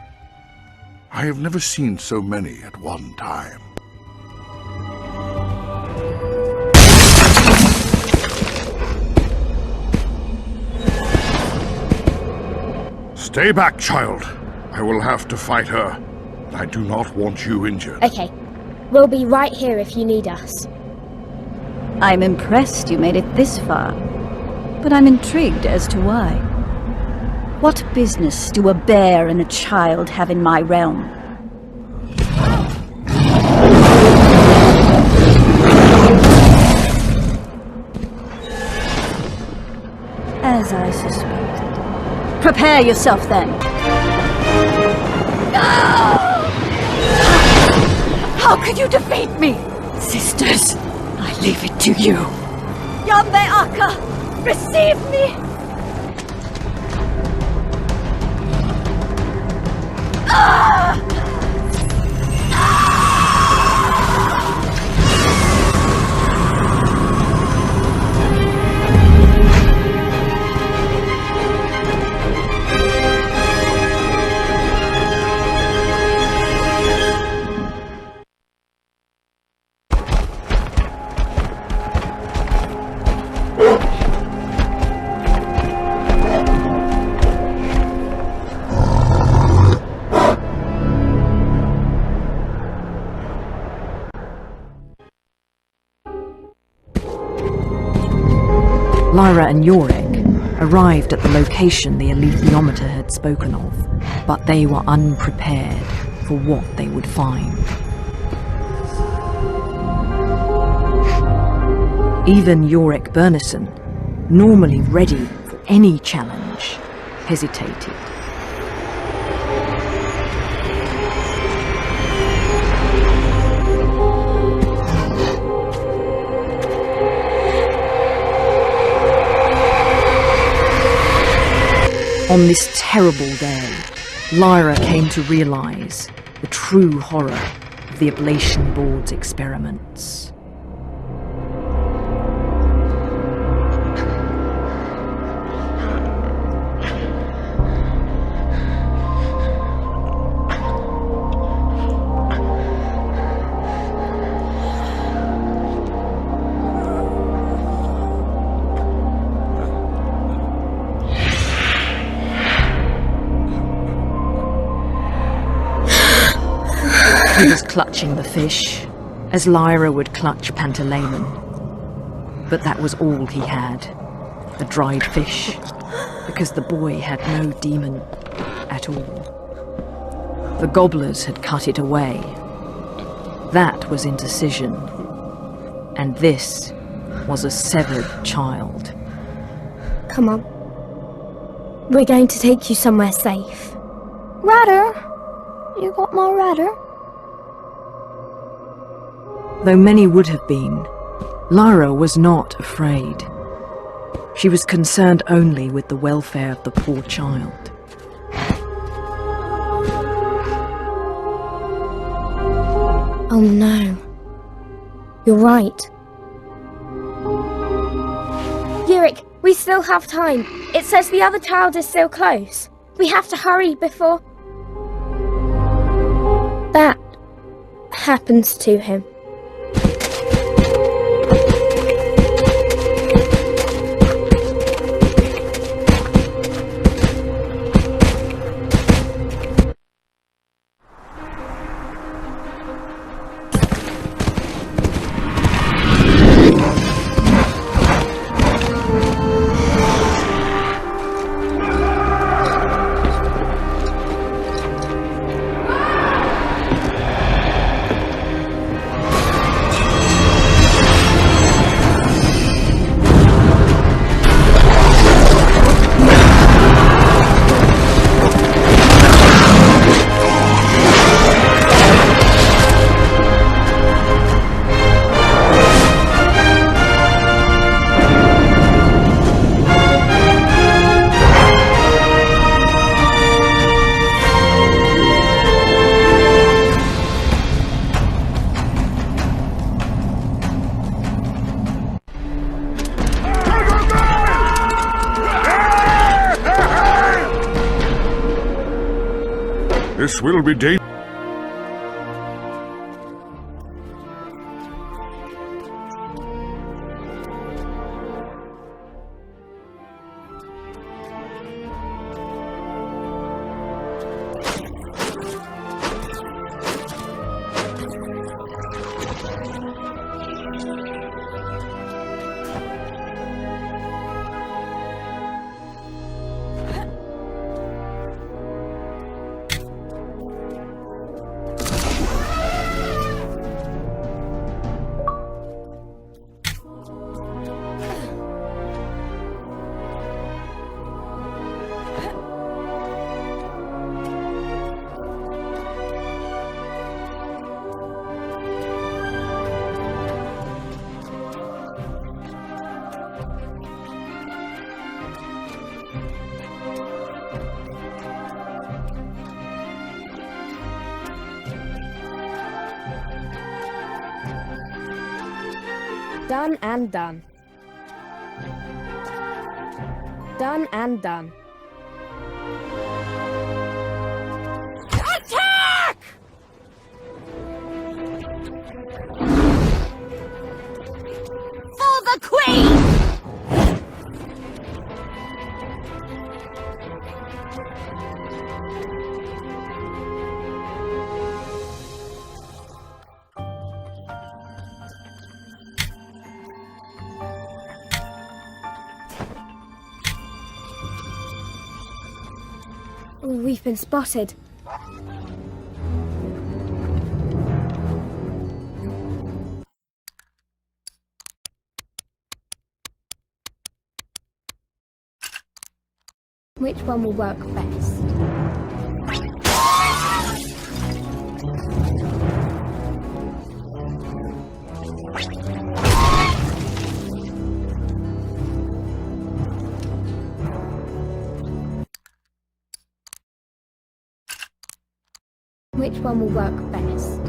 I have never seen so many at one time. Stay back, child. I will have to fight her. I do not want you injured. Okay, we'll be right here if you need us. I'm impressed you made it this far, but I'm intrigued as to why. What business do a bear and a child have in my realm? As I suspected. Prepare yourself then. How could you defeat me? Sisters, I leave it to you. Yambe Aka, receive me! Lyra and Iorek arrived at the location the alethiometer had spoken of, but they were unprepared for what they would find. Even Iorek Bernison, normally ready for any challenge, hesitated. On this terrible day, Lyra came to realize the true horror of the ablation board's experiments. He was clutching the fish, as Lyra would clutch Pantalaimon. But that was all he had, the dried fish, because the boy had no demon at all. The gobblers had cut it away. That was indecision, and this was a severed child. Come on. We're going to take you somewhere safe. Rudder! You got more rudder? Though many would have been, Lyra was not afraid. She was concerned only with the welfare of the poor child. Oh no. You're right. Iorek, we still have time. It says the other child is still close. We have to hurry before... that happens to him. This will be dangerous. Done and done. Done and done. Attack! For the Queen! We've been spotted. Which one will work best? Which one will work best?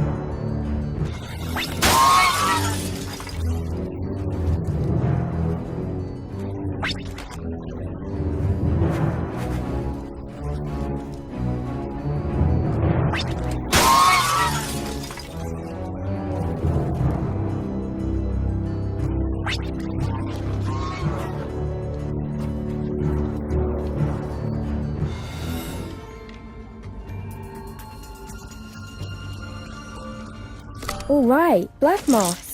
All right, black moss.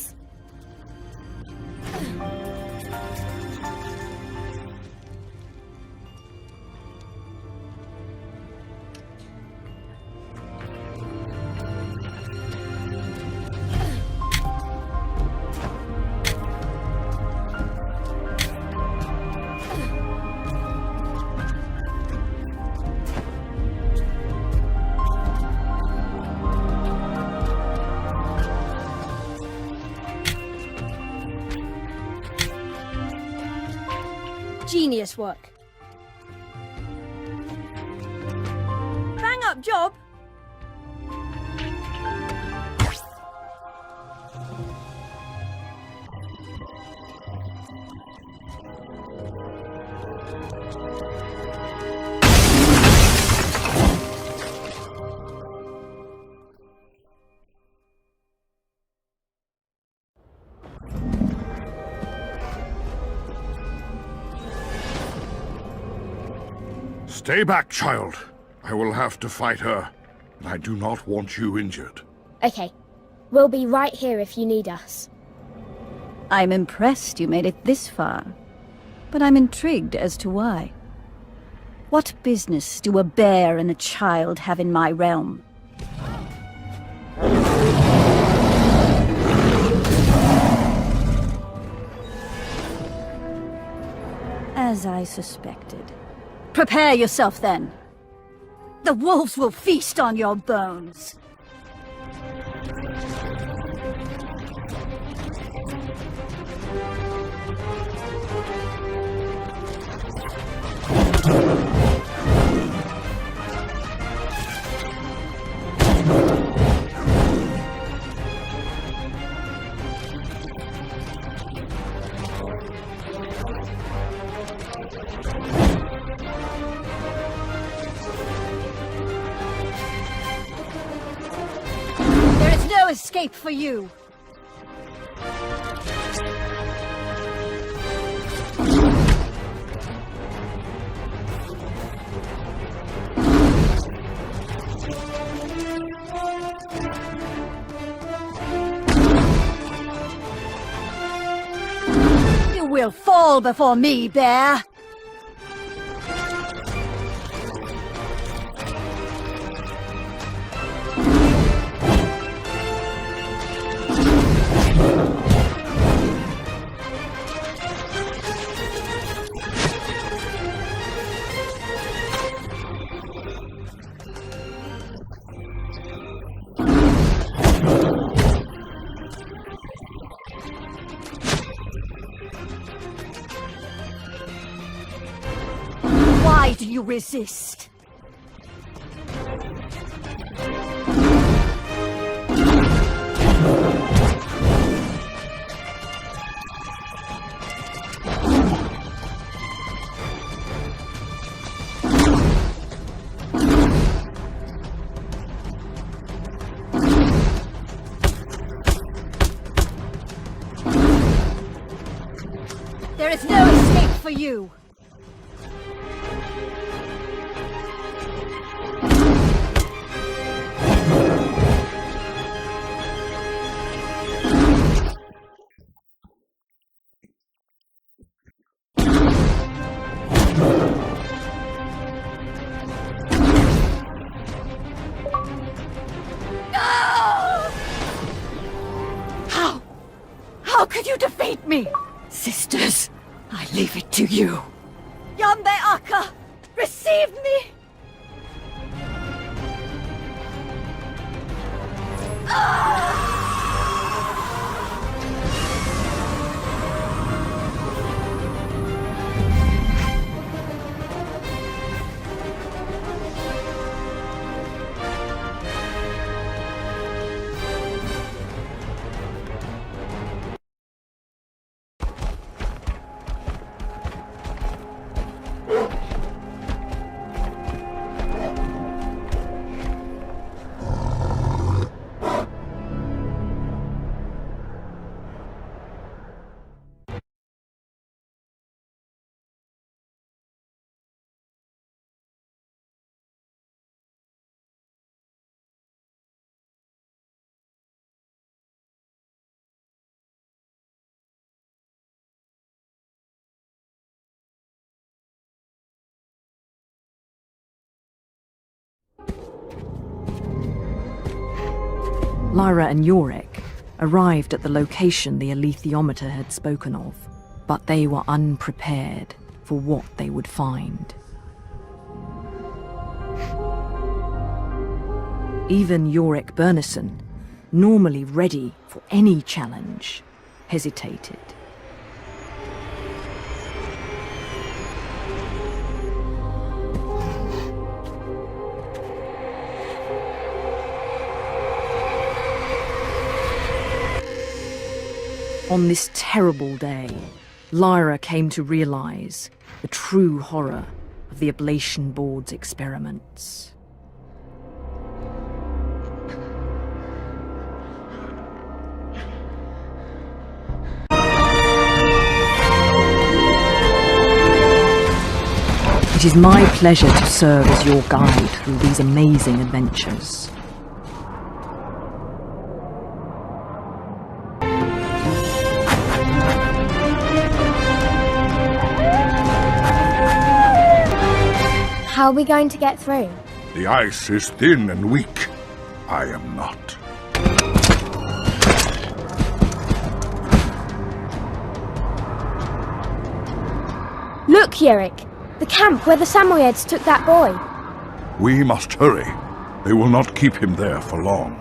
Genius work. Bang up job. Stay back, child. I will have to fight her, and I do not want you injured. Okay. We'll be right here if you need us. I'm impressed you made it this far, but I'm intrigued as to why. What business do a bear and a child have in my realm? As I suspected. Prepare yourself, then. The wolves will feast on your bones. There is no escape for you. You will fall before me, bear. Why do you resist? There is no escape for you. How could you defeat me? Sisters, I leave it to you. Yambe Aka, receive me! Lyra and Iorek arrived at the location the alethiometer had spoken of, but they were unprepared for what they would find. Even Iorek Bernison, normally ready for any challenge, hesitated. On this terrible day, Lyra came to realize the true horror of the ablation board's experiments. It is my pleasure to serve as your guide through these amazing adventures. How are we going to get through? The ice is thin and weak. I am not. Look, Iorek! The camp where the Samoyeds took that boy. We must hurry. They will not keep him there for long.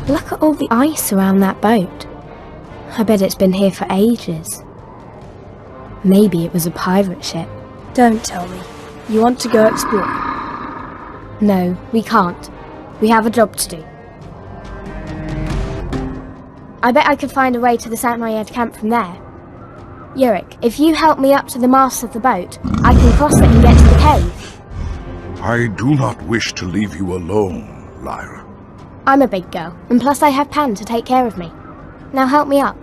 Look at all the ice around that boat. I bet it's been here for ages. Maybe it was a pirate ship. Don't tell me. You want to go explore? No, we can't. We have a job to do. I bet I could find a way to the Samoyed camp from there. Iorek, if you help me up to the mast of the boat, I can cross it and get to the cave. I do not wish to leave you alone, Lyra. I'm a big girl, and plus I have Pan to take care of me. Now help me up.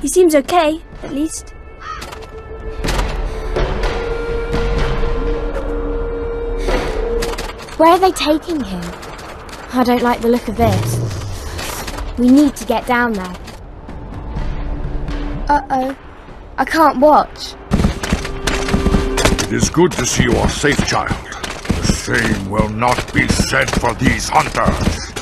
He seems okay, at least. Where are they taking him? I don't like the look of this. We need to get down there. Uh-oh. I can't watch. It is good to see you are safe, child. The same will not be said for these hunters.